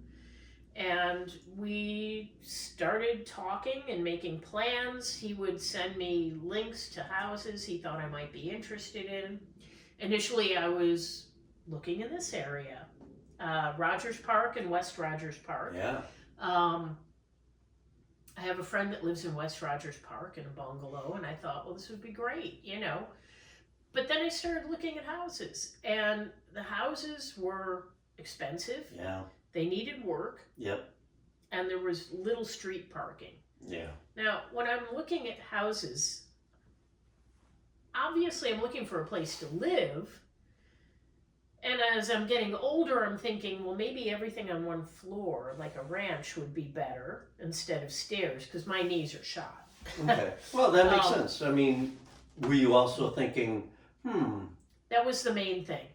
and we started talking and making plans. He would send me links to houses he thought I might be interested in. Initially, I was looking in this area, Rogers Park and West Rogers Park. Yeah. I have a friend that lives in West Rogers Park in a bungalow, and I thought, well, this would be great, you know. But then I started looking at houses, and the houses were expensive. Yeah. They needed work, Yep. and there was little street parking. Yeah. Now, when I'm looking at houses, obviously I'm looking for a place to live. And as I'm getting older, I'm thinking, well, maybe everything on one floor, like a ranch, would be better instead of stairs, because my knees are shot. Okay. Well, that makes sense. I mean, were you also thinking, That was the main thing.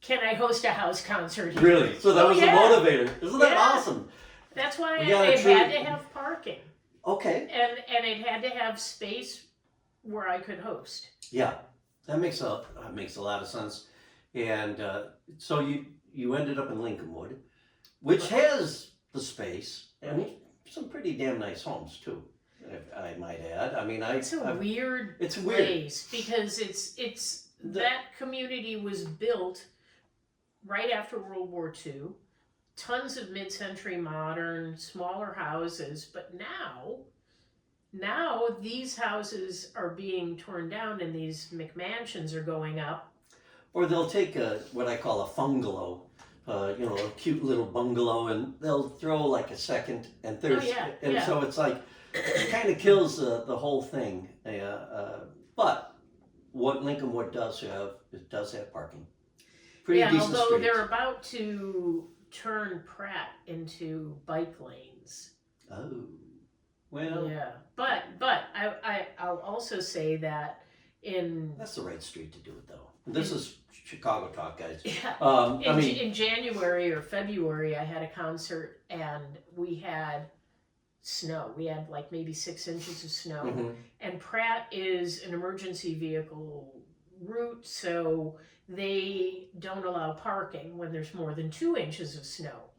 Can I host a house concert here? really? So that was the motivator. Isn't that Yeah. awesome? That's why We gotta it had treat- to have parking. Okay. And it had to have space where I could host. Yeah, that makes a lot of sense. And so you ended up in Lincolnwood, which has the space and some pretty damn nice homes too, if I might add. I mean, It's a weird it's place because it's that community was built right after World War II. Tons of mid-century modern, smaller houses, but now these houses are being torn down and these McMansions are going up. Or they'll take what I call a fungalow, a cute little bungalow, and they'll throw like a second and third, so it's like it kind of kills the whole thing. But what Lincolnwood does have, it does have parking. Pretty decent although streets. they're about to turn Pratt into bike lanes. Oh, well, Yeah, but I'll also say that in that's the right street to do it though. This is Chicago talk, guys. Yeah. In January or February, I had a concert and we had snow. We had like maybe 6 inches of snow. Mm-hmm. And Pratt is an emergency vehicle route, so they don't allow parking when there's more than 2 inches of snow.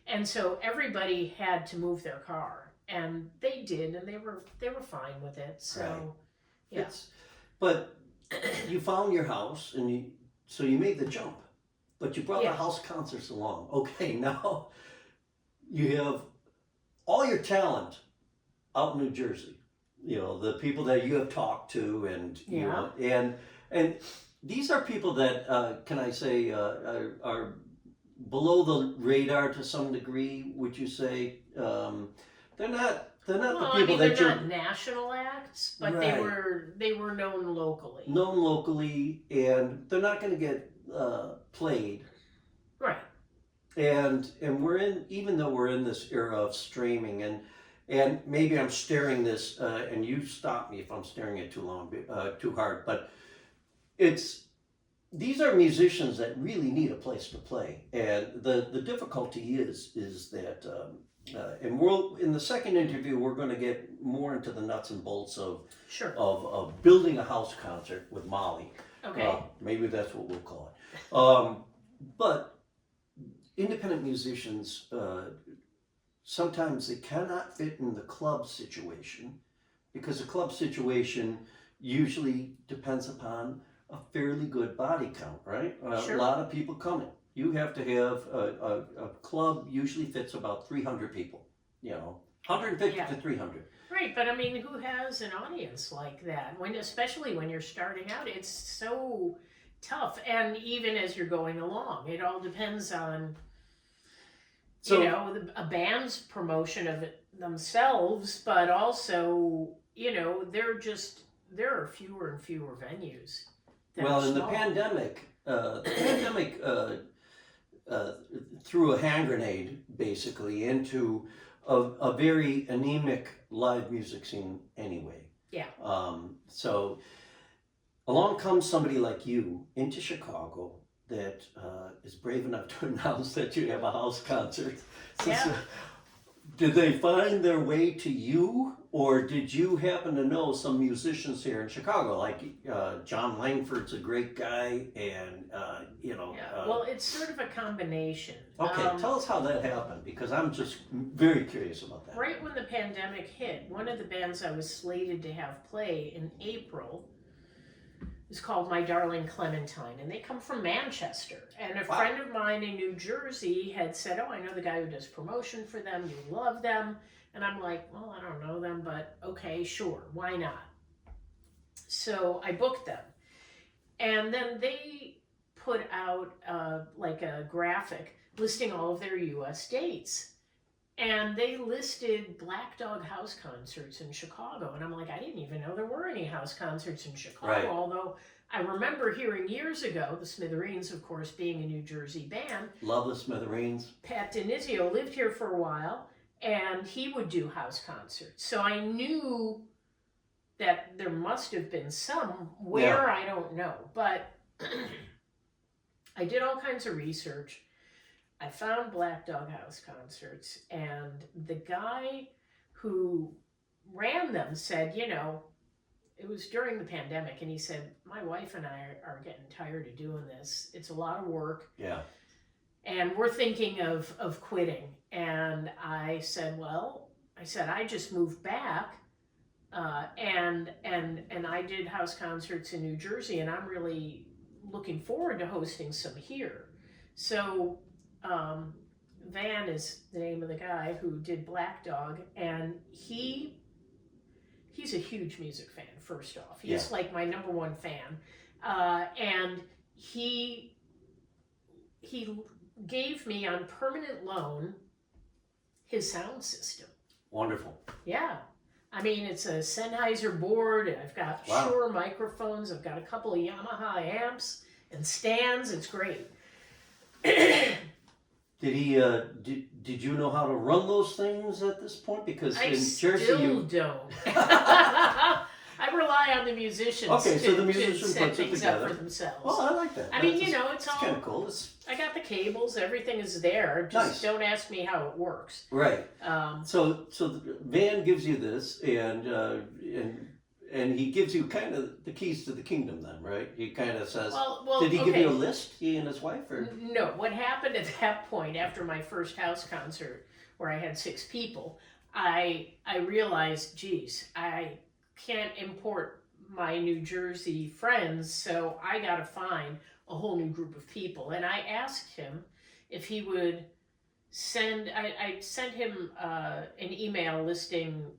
And so everybody had to move their car, and they did, and they were fine with it. So, Right. yeah. But you found your house, and you made the jump, but you brought the house concerts along. Okay, now you have all your talent out in New Jersey. The people that you have talked to, and and these are people that can I say are below the radar to some degree. Would you say they're not? They're not the people that they're you're not national acts, but Right. they were known locally. known locally, and they're not going to get played. Right. And even though we're in this era of streaming, and maybe I'm staring this, and you stop me if I'm staring it too hard, but these are musicians that really need a place to play, and the difficulty is that. And in the second interview, we're going to get more into the nuts and bolts of Sure. of building a house concert with Molly. Okay. Maybe that's what we'll call it. But independent musicians, sometimes they cannot fit in the club situation because the club situation usually depends upon a fairly good body count, right? Sure. A lot of people coming. You have to have a club usually fits about 300 people, 150 to 300. Right, but I mean, who has an audience like that? Especially when you're starting out, it's so tough. And even as you're going along, it all depends on, a band's promotion of it themselves, but also, there are fewer and fewer venues. Well, in the pandemic, threw a hand grenade basically into a very anemic live music scene anyway. Yeah. So along comes somebody like you into Chicago that is brave enough to announce that you have a house concert. Yeah. Did they find their way to you, or did you happen to know some musicians here in Chicago? Like John Langford's a great guy, and well, it's sort of a combination. Okay, tell us how that happened, because I'm just very curious about that. Right when the pandemic hit, one of the bands I was slated to have play in April is called My Darling Clementine, and they come from Manchester. And a friend of mine in New Jersey had said, I know the guy who does promotion for them, you love them. And I'm like, well, I don't know them, but okay, sure, why not? So I booked them. And then they put out like a graphic listing all of their U.S. dates. And they listed Black Dog house concerts in Chicago. And I'm like, I didn't even know there were any house concerts in Chicago. Right. Although I remember hearing years ago, the Smithereens, of course, being a New Jersey band. Love the Smithereens. Pat DiNizio lived here for a while, and he would do house concerts. So I knew that there must have been some. Where, I don't know. But I did all kinds of research. I found Black Dog house concerts, and the guy who ran them said, you know, it was during the pandemic, and he said, my wife and I are getting tired of doing this. It's a lot of work. Yeah. And we're thinking of quitting. And I said, well, I just moved back, and I did house concerts in New Jersey, and I'm really looking forward to hosting some here. So Van is the name of the guy who did Black Dog, and he's a huge music fan, first off. He's like my number one fan. And he gave me on permanent loan his sound system. Wonderful. Yeah. I mean, it's a Sennheiser board, and I've got Shure microphones, I've got a couple of Yamaha amps and stands. It's great. Did he? Did you know how to run those things at this point? Because in Jersey, still don't. I rely on the musicians. Okay, so the to musician set puts it things together up for themselves. Well, I like that. I mean, you know, it's all kind of cool. I got the cables. Everything is there. Just don't ask me how it works. Right. So Van gives you this, and he gives you kind of the keys to the kingdom. Then, right? He kind of says, well, did he give you a list? He and his wife, or no? What happened at that point after my first house concert, where I had 6 people, I realized, geez, I can't import my New Jersey friends, so I got to find a whole new group of people. And I asked him if he would send. I sent him an email listing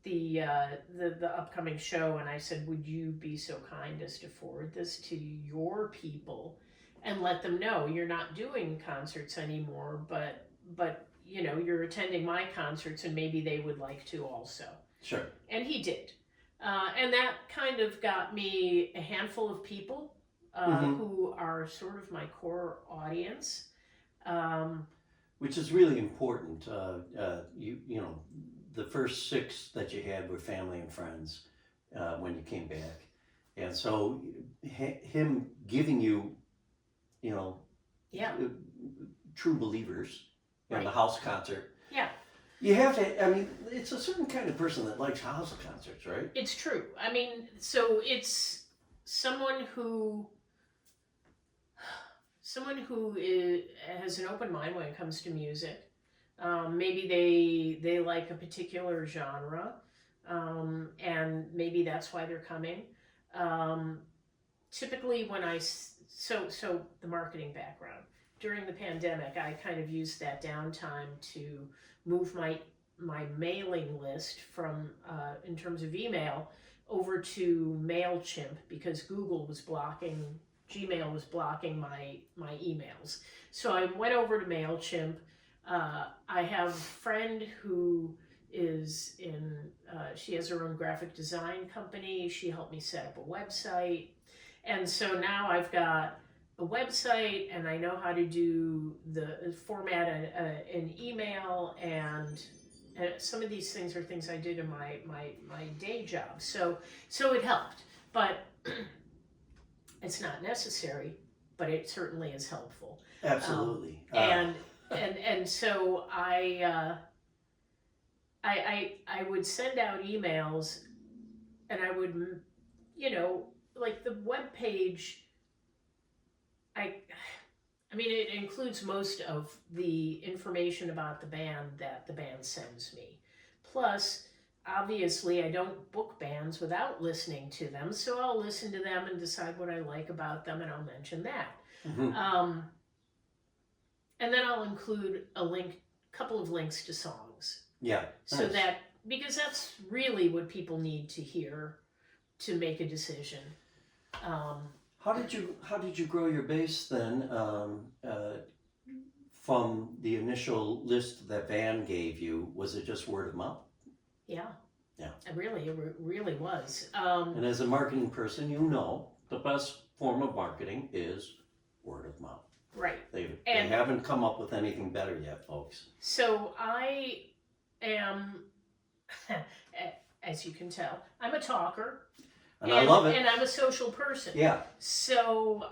the upcoming show, and I said, would you be so kind as to forward this to your people and let them know you're not doing concerts anymore, but you know, you're attending my concerts, and maybe they would like to also. Sure. And he did. And that kind of got me a handful of people who are sort of my core audience. Which is really important. You know, the first 6 that you had were family and friends when you came back. And so him giving you, you know, true believers in the house concert. Yeah. You have to, I mean, it's a certain kind of person that likes house concerts, right? It's true. I mean, so it's someone who has an open mind when it comes to music. Maybe they like a particular genre, and maybe that's why they're coming. Typically when so the marketing background. During the pandemic, I kind of used that downtime to move my mailing list from, in terms of email, over to MailChimp, because Gmail was blocking my emails. So I went over to MailChimp. I have a friend who is she has her own graphic design company. She helped me set up a website. And so now I've got a website, and I know how to do the format an email, and some of these things are things I did in my day job. So it helped, but it's not necessary, but it certainly is helpful. Absolutely. And so I would send out emails, and I would, you know, like the web page. I mean, it includes most of the information about the band that the band sends me. Plus, obviously, I don't book bands without listening to them, so I'll listen to them and decide what I like about them, and I'll mention that. Mm-hmm. And then I'll include couple of links to songs. Yeah. So because that's really what people need to hear to make a decision. How did you grow your base then? From the initial list that Van gave you, was it just word of mouth? Yeah. Yeah. It really was. And as a marketing person, you know the best form of marketing is word of mouth. Right. They And- haven't come up with anything better yet, folks. So I am, as you can tell, I'm a talker. And I love it. And I'm a social person. Yeah. So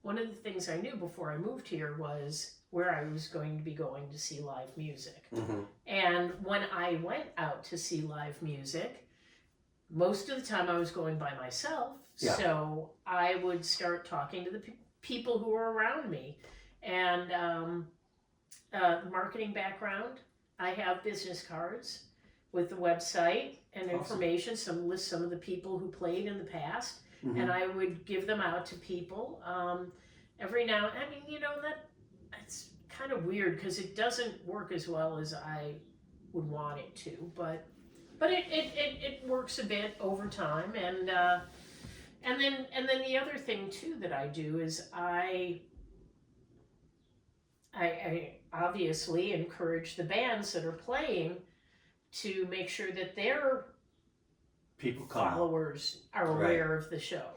one of the things I knew before I moved here was where I was going to be going to see live music. Mm-hmm. And when I went out to see live music, most of the time I was going by myself. Yeah. So I would start talking to the people who were around me. And marketing background, I have business cards with the website and Awesome. information, list some of the people who played in the past. Mm-hmm. And I would give them out to people every now. I mean, it's kind of weird because it doesn't work as well as I would want it to, but it works a bit over time. And then the other thing too that I do is I obviously encourage the bands that are playing to make sure that their People come out. followers are Right. aware of the show,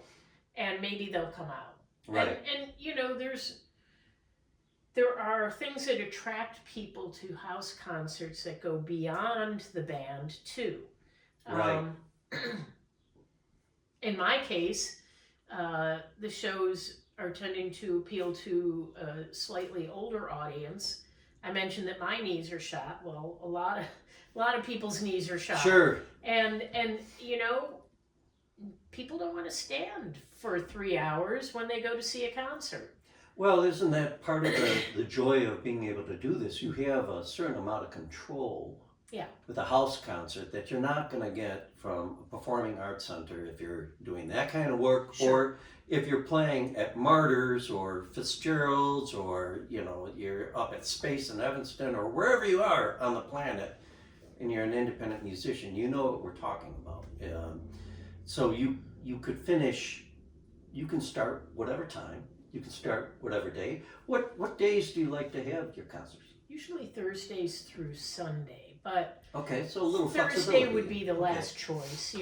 and maybe they'll come out. Right. And there are things that attract people to house concerts that go beyond the band too. Right. In my case, the shows are tending to appeal to a slightly older audience. I mentioned that my knees are shot. Well, a lot of people's knees are shot. Sure. And people don't want to stand for 3 hours when they go to see a concert. Well, isn't that part of the joy of being able to do this? You have a certain amount of control with a house concert that you're not going to get from a performing arts center if you're doing that kind of work, Sure. or if you're playing at Martyrs or Fitzgerald's, or you're up at Space in Evanston or wherever you are on the planet, and you're an independent musician. You know what we're talking about. So you could finish. You can start whatever time. You can start whatever day. What days do you like to have your concerts? Usually Thursdays through Sunday, but Okay, so a little Thursday flexibility. would be the Okay. last choice.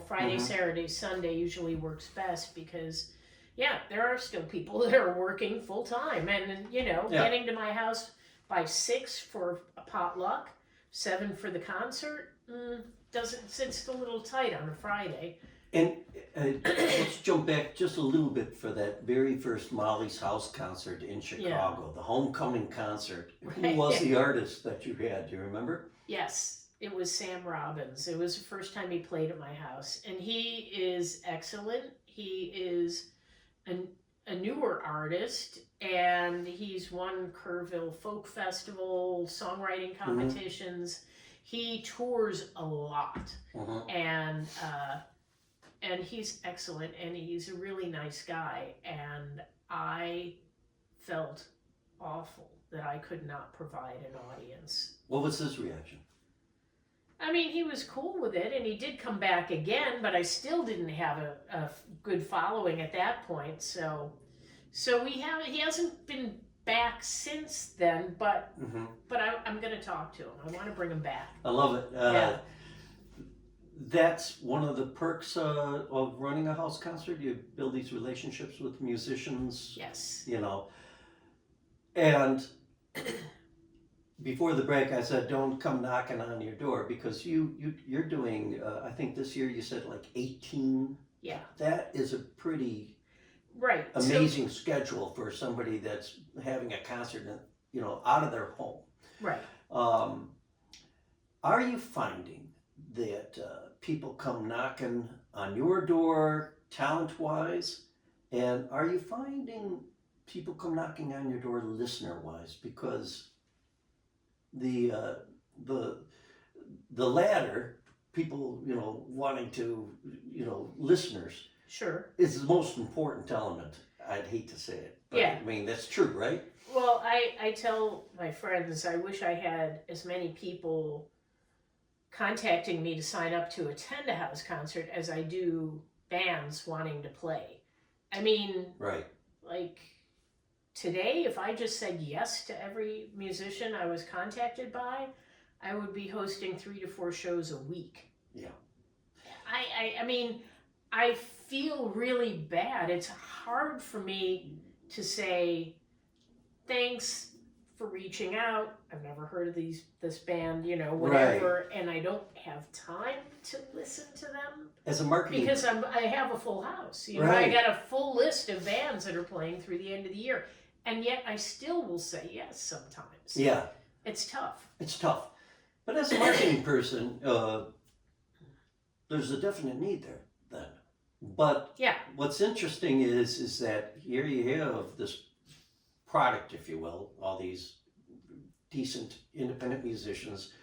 Friday, Mhm. Saturday, Sunday usually works best because, there are still people that are working full time, and getting to my house by 6 for a potluck, 7 for the concert, it's a little tight on a Friday. And let's jump back just a little bit for that very first Molly's House concert in Chicago, the homecoming concert. Who Right. was the artist that you had? Do you remember? Yes, it was Sam Robbins. It was the first time he played at my house, and he is excellent. He is a newer artist, and he's won Kerrville Folk Festival, songwriting competitions. He tours a lot, Uh-huh. and he's excellent, and he's a really nice guy. And I felt awful that I could not provide an audience. What was his reaction? I mean, he was cool with it, and he did come back again, but I still didn't have a good following at that point. So he hasn't been back since then, but I'm going to talk to him. I want to bring him back. I love it. Yeah. That's one of the perks of running a house concert. You build these relationships with musicians. Yes. And before the break, I said, don't come knocking on your door, because you're doing, I think this year you said like 18. Yeah. That is a pretty Right. amazing schedule for somebody that's having a concert, out of their home. Right. Are you finding that people come knocking on your door talent-wise, and are you finding people come knocking on your door listener-wise? Because the latter, people wanting to listeners, Sure. is the most important element. I'd hate to say it, but Yeah. I mean that's true, right? Well, I tell my friends I wish I had as many people contacting me to sign up to attend a house concert as I do bands wanting to play. I mean, Right. like today, if I just said yes to every musician I was contacted by, I would be hosting 3 to 4 shows a week. Yeah. I mean, I feel really bad. It's hard for me to say thanks for reaching out. I've never heard of this band, whatever, and I don't have time to listen to them As a marketing, because I have a full house. I Right. got a full list of bands that are playing through the end of the year, and yet I still will say yes sometimes. yeah, It's tough. it's tough. But as a marketing person, there's a definite need there then. But Yeah. what's interesting is that here you have this product, if you will, all these decent independent musicians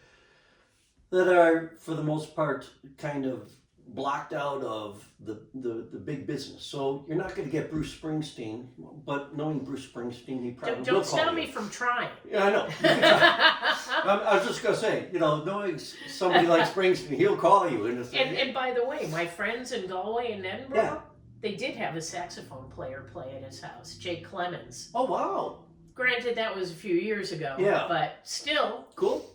that are, for the most part, kind of blocked out of the big business. So you're not going to get Bruce Springsteen, but knowing Bruce Springsteen, he probably will Don't call stop you. me from trying. Yeah, I know. You can try. I was just going to say, knowing somebody like Springsteen, he'll call you. And by the way, my friends in Galway and Edinburgh, Yeah. they did have a saxophone player play at his house, Jake Clemens. Oh, wow. Granted, that was a few years ago. Yeah. But still. Cool.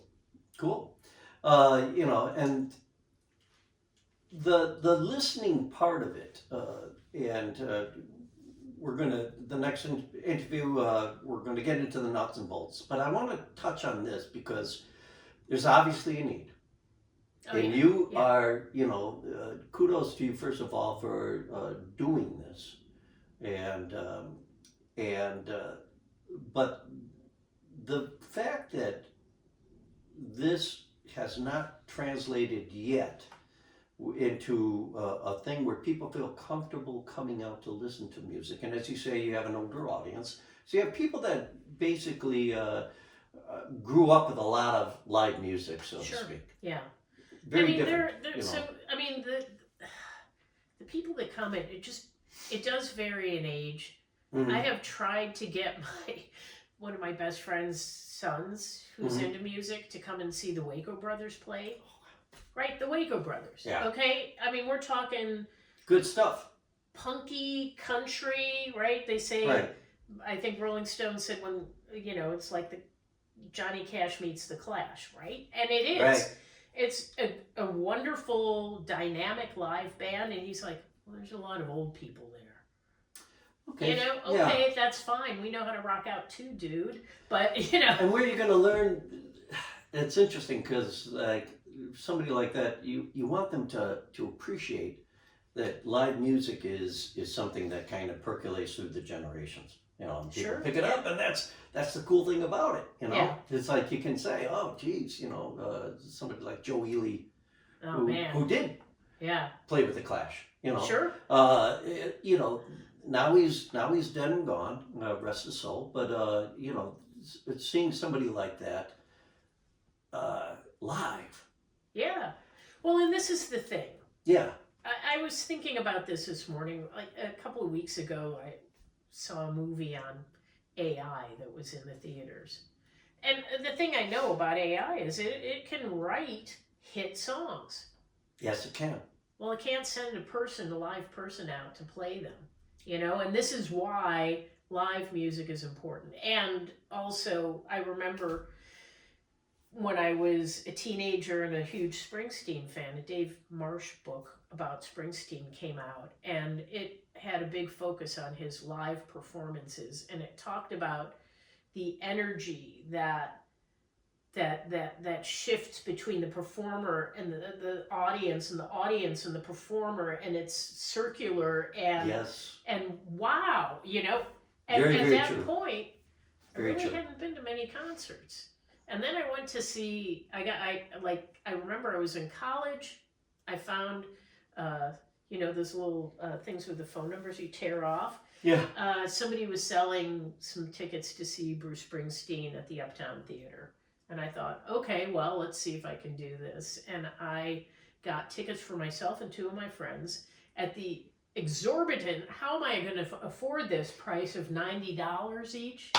And the listening part of it, we're gonna the next interview we're gonna get into the nuts and bolts. But I want to touch on this because there's obviously a need, Oh, and yeah. you Yeah. are kudos to you first of all for doing this, but the fact that this has not translated yet into a thing where people feel comfortable coming out to listen to music. And as you say, you have an older audience. So you have people that basically grew up with a lot of live music, so Sure. to speak. Yeah. Very I mean, different. they're so. I mean, the people that come in, it does vary in age. Mhm. I have tried to get one of my best friend's sons who's Mhm. into music to come and see the Waco Brothers play. Right, the Waco Brothers. Yeah. Okay, I mean we're talking Good stuff. punky country, right? They say. Right. I think Rolling Stone said when it's like the Johnny Cash meets the Clash, right? And it is. Right. It's a wonderful, dynamic live band, and he's like, well, there's a lot of old people there. Okay. Okay, Yeah. that's fine. We know how to rock out too, dude. But And where you're going to learn, it's interesting because like somebody like that, you want them to appreciate that live music is something that kind of percolates through the generations. And people Sure, pick it up, and that's the cool thing about it. Yeah. It's like you can say, oh, geez, somebody like Joe Ely, oh who man, did yeah, play with the Clash. sure, Now he's dead and gone, rest his soul. But it's seeing somebody like that live. yeah. Well, and this is the thing. Yeah. I was thinking about this morning. Like a couple of weeks ago, I saw a movie on AI that was in the theaters. And the thing I know about AI is it can write hit songs. Yes, it can. Well, it can't send a live person out to play them, and this is why live music is important. And also, I remember when I was a teenager and a huge Springsteen fan, a Dave Marsh book about Springsteen came out, and it had a big focus on his live performances, and it talked about the energy that shifts between the performer and the audience, and the audience and the performer, and it's circular and Yes. and wow, and Very, at very that true. point, Very I really true. hadn't been to many concerts. And then I went to see. I remember I was in college. I found, those little things with the phone numbers you tear off. Yeah. Somebody was selling some tickets to see Bruce Springsteen at the Uptown Theater. And I thought, okay, well, let's see if I can do this. And I got tickets for myself and two of my friends at the exorbitant, how am I going to afford this price of $90 each?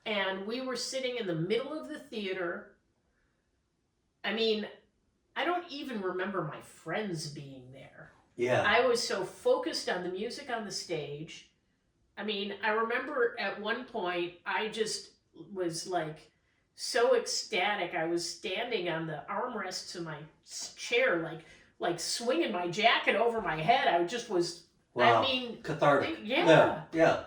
And we were sitting in the middle of the theater. I mean, I don't even remember my friends being there. Yeah. I was so focused on the music on the stage. I mean, I remember at one point, I just was like so ecstatic. I was standing on the armrests of my chair, like swinging my jacket over my head. I just was, Wow. I mean, Cathartic. yeah. Yeah.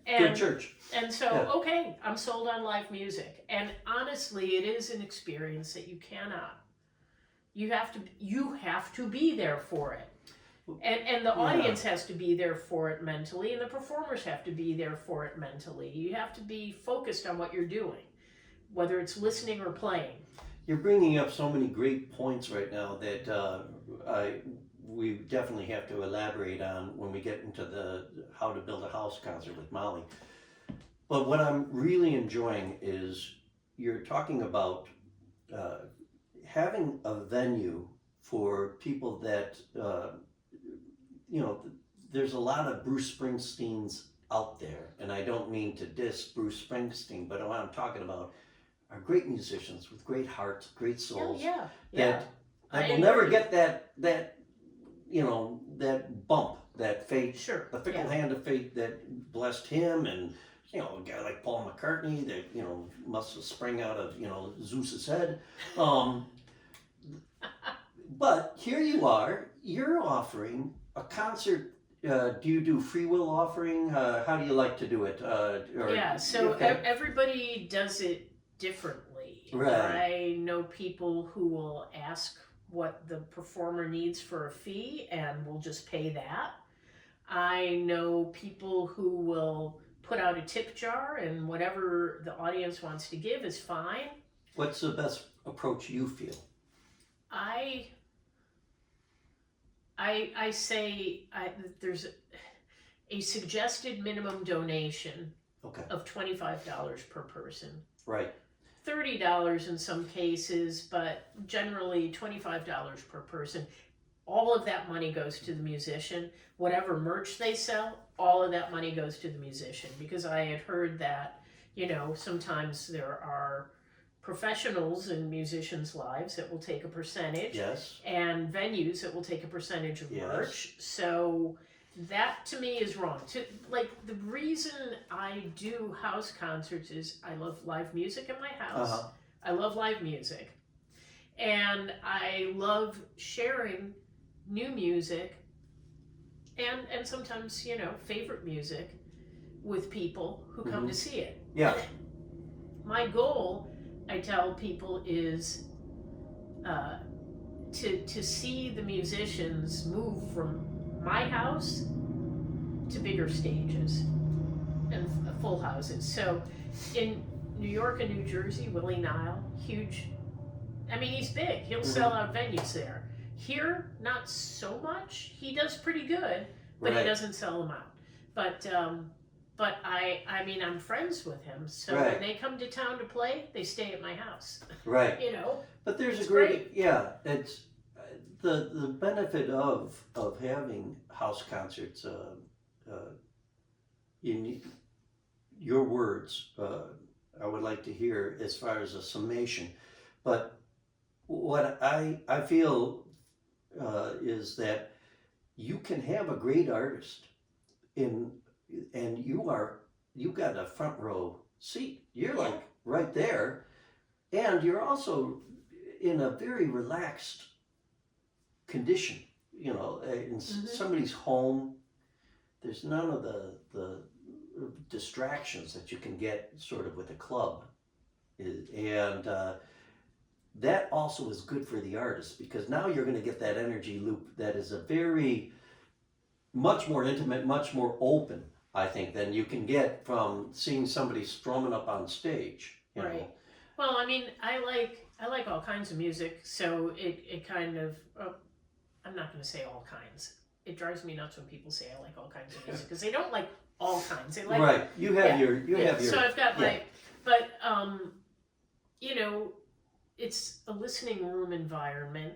And, Good church. And so, Yeah. okay, I'm sold on live music. And honestly, it is an experience that you cannot. You have to be there for it. And the audience has to be there for it mentally, and the performers have to be there for it mentally. You have to be focused on what you're doing, whether it's listening or playing. You're bringing up so many great points right now that we definitely have to elaborate on when we get into the how to build a house concert with Molly. But what I'm really enjoying is you're talking about having a venue for people that there's a lot of Bruce Springsteens out there, and I don't mean to diss Bruce Springsteen, but what I'm talking about are great musicians with great hearts, great souls. Yeah. That will never get that bump, that fate, Sure. the fickle hand of fate that blessed him, and a guy like Paul McCartney that must have sprang out of Zeus's head. But here you are, you're offering a concert. Do you do free will offering? How do you like to do it? Everybody does it differently. Right. I know people who will ask what the performer needs for a fee and will just pay that. I know people who will put out a tip jar, and whatever the audience wants to give is fine. What's the best approach you feel? I say there's a suggested minimum donation of $25 per person. Right. $30 in some cases, but generally $25 per person. All of that money goes to the musician. Whatever merch they sell, all of that money goes to the musician. Because I had heard that, sometimes there are professionals in musicians' lives that will take a percentage. Yes. And venues that will take a percentage of Yes. merch. So that to me is wrong. The reason I do house concerts is I love live music in my house. Uh-huh. I love live music. And I love sharing new music and sometimes, favorite music with people who come to see it. Yeah. My goal, I tell people, is to see the musicians move from my house to bigger stages and full houses. So in New York and New Jersey, Willie Nile, huge. I mean, he's big. He'll sell out venues there. Here, not so much. He does pretty good, but Right. he doesn't sell them out. But I mean, I'm friends with him. So Right. when they come to town to play, they stay at my house. Right. But there's It's a great, great. yeah. It's the benefit of having house concerts. In your words, I would like to hear as far as a summation. But what I feel is that you can have a great artist and you got a front row seat. You're like right there, and you're also in a very relaxed condition. In somebody's home, there's none of the distractions that you can get sort of with a club, and that also is good for the artist, because now you're going to get that energy loop that is a very much more intimate, much more open, I think, than you can get from seeing somebody strumming up on stage. Right. Well, I mean, I like all kinds of music, so it kind of I'm not going to say all kinds. It drives me nuts when people say I like all kinds of music, because they don't like all kinds. They like right. You have your. So I've got my, but it's a listening room environment.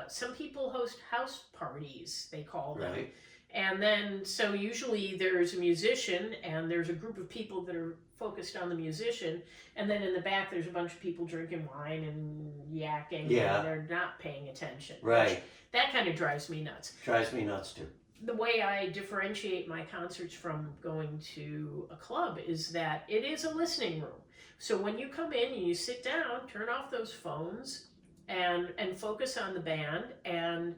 Some people host house parties, they call them. Right. And then, so usually there's a musician and there's a group of people that are focused on the musician. And then in the back, there's a bunch of people drinking wine and yakking. Yeah. And they're not paying attention. Right. That kind of drives me nuts. Drives me nuts too. The way I differentiate my concerts from going to a club is that it is a listening room. So when you come in and you sit down, turn off those phones and focus on the band, and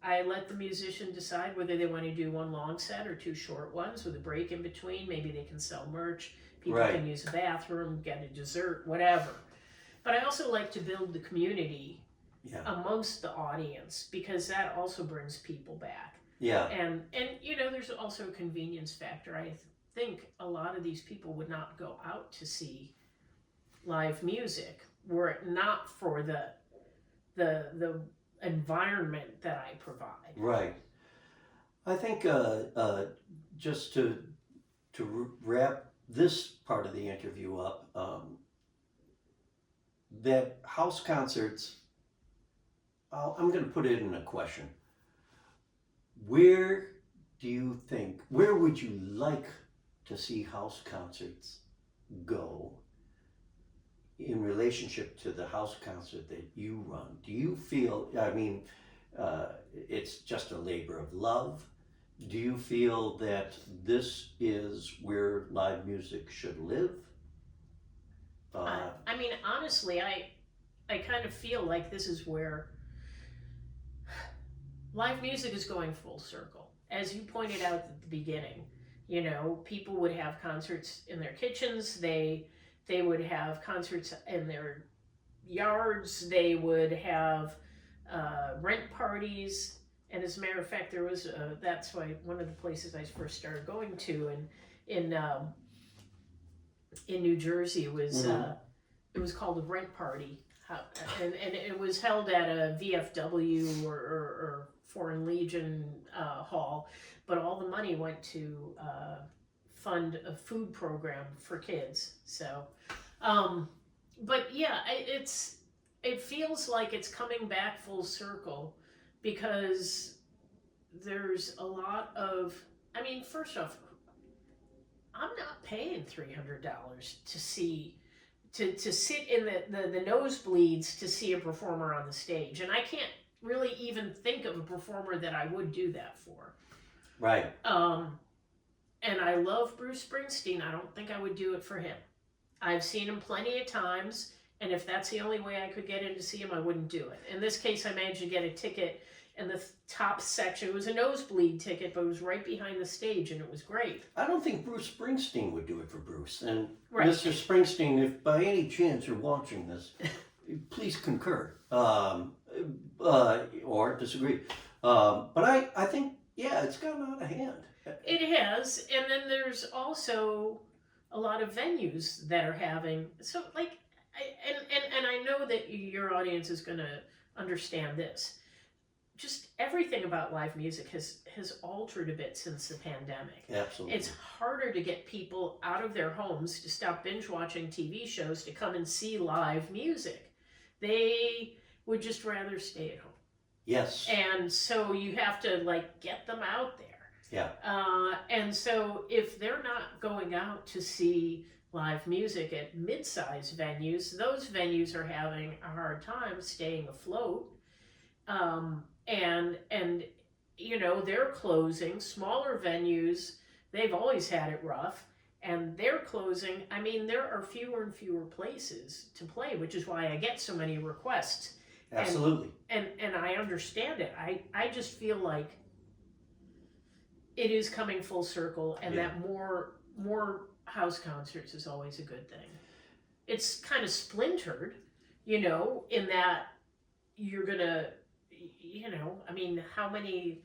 I let the musician decide whether they want to do one long set or two short ones with a break in between. Maybe they can sell merch, people Right. can use a bathroom, get a dessert, whatever. But I also like to build the community Yeah. amongst the audience, because that also brings people back. Yeah. And there's also a convenience factor. I think a lot of these people would not go out to see live music were it not for the environment that I provide. Right. I think just to wrap this part of the interview up, that house concerts, I'm going to put it in a question. Where would you like to see house concerts go in relationship to the house concert that you run? Do you feel, it's just a labor of love? Do you feel that this is where live music should live? Honestly, I kind of feel like this is where live music is going full circle. As you pointed out at the beginning, people would have concerts in their kitchens, they would have concerts in their yards, they would have rent parties. And as a matter of fact, there was that's why one of the places I first started going to in New Jersey was it was called a rent party, and it was held at a VFW or Foreign Legion hall, but all the money went to fund a food program for kids. So, but yeah, it feels like it's coming back full circle, because there's a lot of, first off, I'm not paying $300 to see, to sit in the nosebleeds to see a performer on the stage. And I can't really even think of a performer that I would do that for. Right. And I love Bruce Springsteen. I don't think I would do it for him. I've seen him plenty of times, and if that's the only way I could get in to see him, I wouldn't do it. In this case, I managed to get a ticket in the top section. It was a nosebleed ticket, but it was right behind the stage, and it was great. I don't think Bruce Springsteen would do it for Bruce. And Right. Mr. Springsteen, if by any chance you're watching this, please concur or disagree. But I think, yeah, it's gotten out of hand. It has, and then there's also a lot of venues that are having, so like, and I know that your audience is going to understand this. Just everything about live music has altered a bit since the pandemic. Absolutely. It's harder to get people out of their homes to stop binge watching TV shows to come and see live music. They would just rather stay at home. Yes. And so you have to get them out there. Yeah. And so if they're not going out to see live music at mid-sized venues, those venues are having a hard time staying afloat. And they're closing. Smaller venues, they've always had it rough, and they're closing. There are fewer and fewer places to play, which is why I get so many requests. Absolutely. And I understand it. I just feel like it is coming full circle, and that more house concerts is always a good thing. It's kind of splintered, in that you're gonna, how many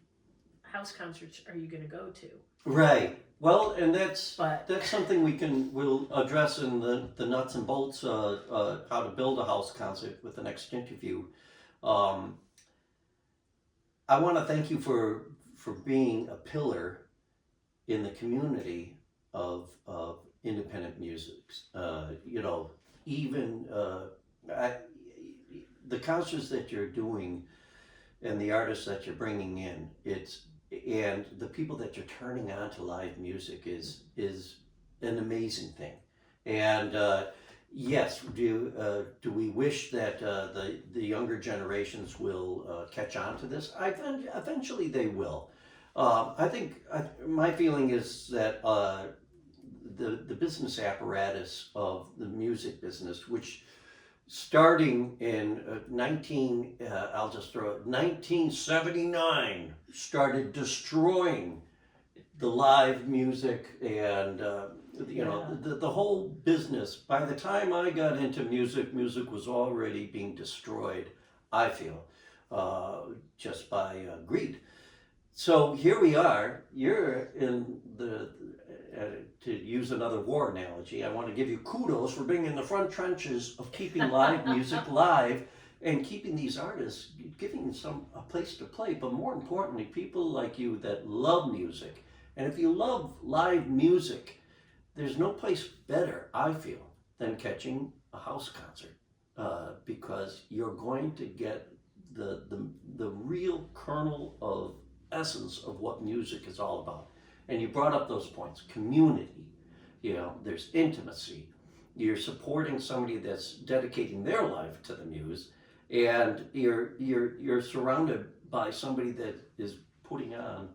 house concerts are you gonna go to? Right. Well, and that's something we'll address in the nuts and bolts, how to build a house concert with the next interview. I want to thank you for being a pillar in the community of independent music. Even the concerts that you're doing and the artists that you're bringing in. And the people that you're turning on to live music is an amazing thing. And yes, do we wish that the younger generations will catch on to this? Eventually they will. I think my feeling is that the business apparatus of the music business, which starting in 1979, started destroying the live music and the whole business. By the time I got into music was already being destroyed, I feel, just by greed. So here we are. You're in to use another war analogy, I want to give you kudos for being in the front trenches of keeping live music live and keeping these artists, giving them a place to play, but more importantly, people like you that love music. And if you love live music, there's no place better, I feel, than catching a house concert, because you're going to get the real kernel of essence of what music is all about. And you brought up those points: community, there's intimacy, you're supporting somebody that's dedicating their life to the muse, and you're surrounded by somebody that is putting on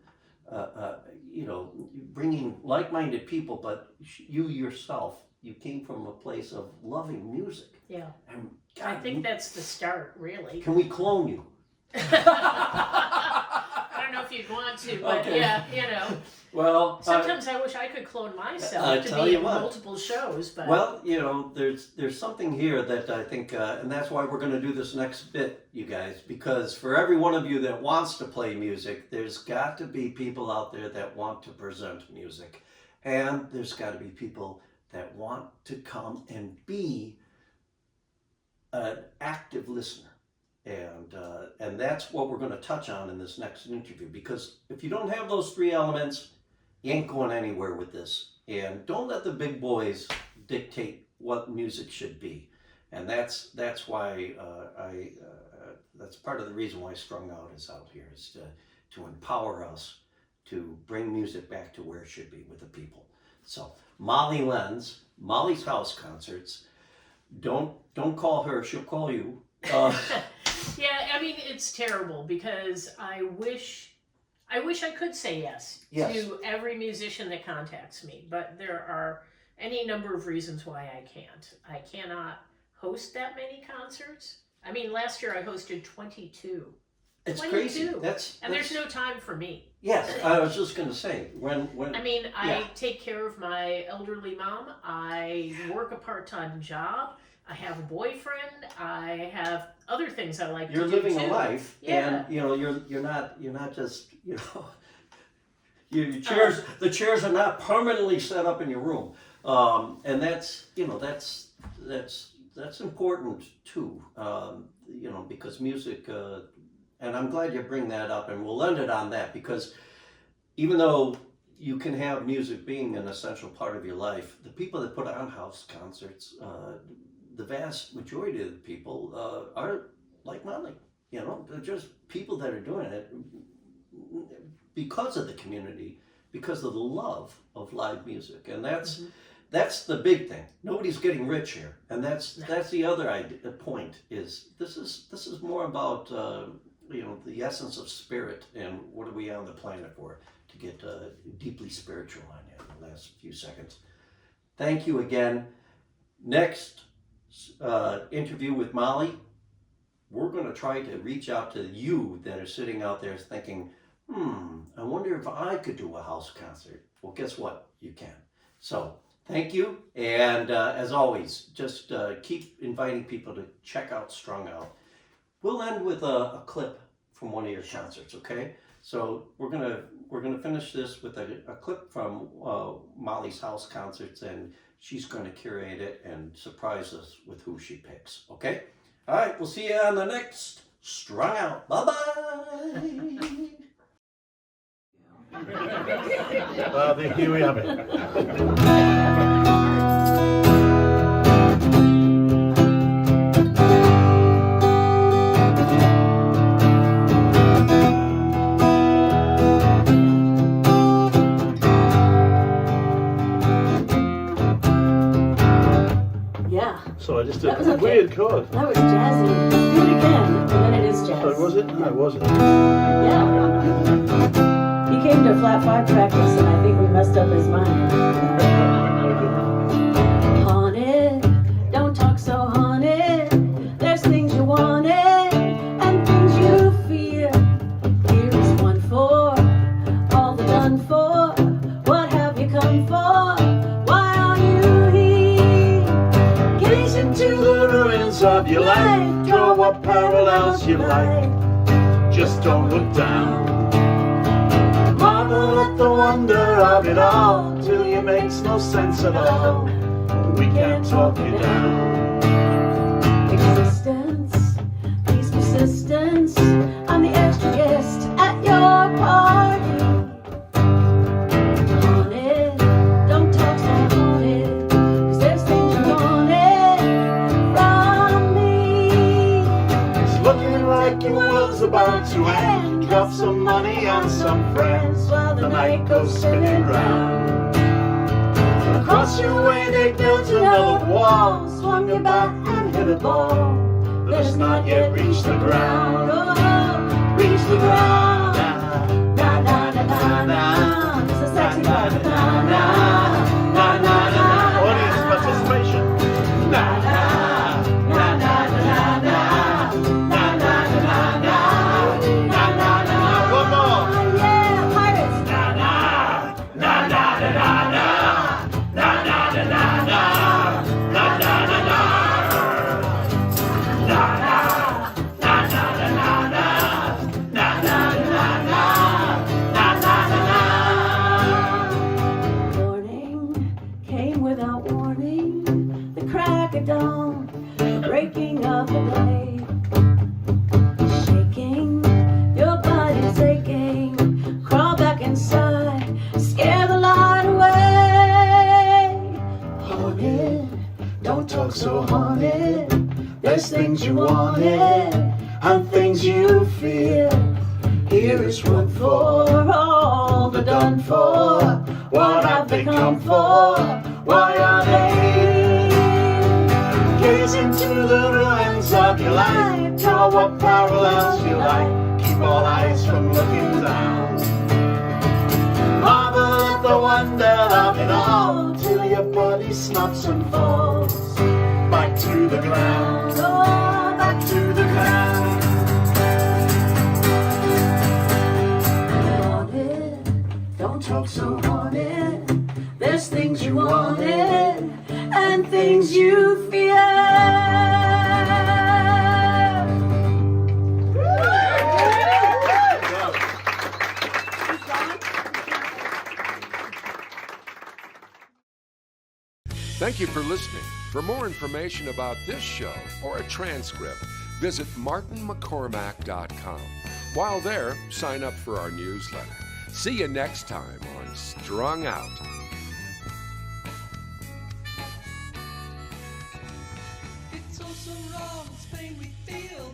bringing like-minded people, but you yourself, you came from a place of loving music. Yeah. And God, I think that's the start, really. Can we clone you? I don't know if you'd want to, but Okay. yeah, Well, Sometimes I wish I could clone myself I to tell be you in what. multiple shows, but well, there's something here that I think, and that's why we're going to do this next bit, you guys, because for every one of you that wants to play music, there's got to be people out there that want to present music, and there's got to be people that want to come and be an active listener. And that's what we're going to touch on in this next interview, because if you don't have those three elements, you ain't going anywhere with this. And don't let the big boys dictate what music should be. And that's why that's part of the reason why Strung Out is out here, is to empower us to bring music back to where it should be with the people. So Molly Lenz, Molly's House Concerts. Don't call her; she'll call you. yeah, I mean, it's terrible because I wish I could say yes to every musician that contacts me, but there are any number of reasons why I can't. I cannot host that many concerts. I mean, last year I hosted 22. It's 22. crazy. And there's no time for me. Yes, I was just going to say when. I mean, I take care of my elderly mom. I work a part-time job. I have a boyfriend. I have other things I like to do. You're living too. a life, Yeah. and you're not just your chairs. The chairs are not permanently set up in your room, and that's important too. Because music, and I'm glad you bring that up, and we'll end it on that, because even though you can have music being an essential part of your life, the people that put on house concerts, the vast majority of the people are like Molly. They're just people that are doing it because of the community, because of the love of live music, and that's the big thing. Nobody's getting rich here, and that's the other point. Is this is more about the essence of spirit, and what are we on the planet for? To get deeply spiritual on you in the last few seconds. Thank you again. Next interview with Molly, we're going to try to reach out to you that are sitting out there thinking, I wonder if I could do a house concert. Well, guess what? You can. So thank you. And as always, just keep inviting people to check out Strung Out. We'll end with a clip from one of your concerts, okay? So we're gonna finish this with a clip from Molly's House Concerts, and she's gonna curate it and surprise us with who she picks, okay? All right, we'll see you on the next Strung Out. Bye-bye. Here we have it. So I just did That was a okay. weird chord. That was jazzy. Do it again, and then it is jazz. So was it? No, was it? Yeah. He came to flat 5 practice, and I think we messed up his mind. Haunted, don't talk so haunted. There's things you wanted and things you fear. Here is one for all the done for. What have you come for? Why are you here? Gaze into The ruins of your life, draw what parallels you like. Just don't look down. Marvel at the wonder of it all, till you makes no sense at all. We can't talk you down. Existence, peace, persistence. I'm the extra guest at your party. Haunted, don't talk so haunted, 'cause there's things you wanted from me. It's looking like your world's about to end. Drop some money on some friends while the night goes spinning round. Across your way they built another wall, swung your bat and hit a ball that has not yet reached the ground. Oh, reach the ground. Na na na na na. It's a sexy part. Na na na na na. Audience participation. Na na na na na na. Na na na na na. Na na na na. One more. Yeah, pirates. Na na na na na na na. Na na na na na. Na na na na. Na na na na na na. Na na na na. Na na na na. Morning came without warning. The crack of dawn, the breaking of the day. Shaking, your body's aching. Crawl back inside, scare the light away. Haunted, don't talk so haunted. There's things you wanted and things you fear. Here is one for all the done for. What have they come for? Why are they? Gaze into the ruins of your life. Draw what parallels you like. Keep all eyes from looking down. Marvel at the wonder of it all, till your body snaps and falls back to the ground. Oh, back to the ground. Haunted, don't talk so haunted. There's things you wanted and things you fear. Thank you for listening. For more information about this show or a transcript, visit martinmccormack.com. While there, sign up for our newsletter. See you next time on Strung Out. It's all so wrong, it's pain we feel.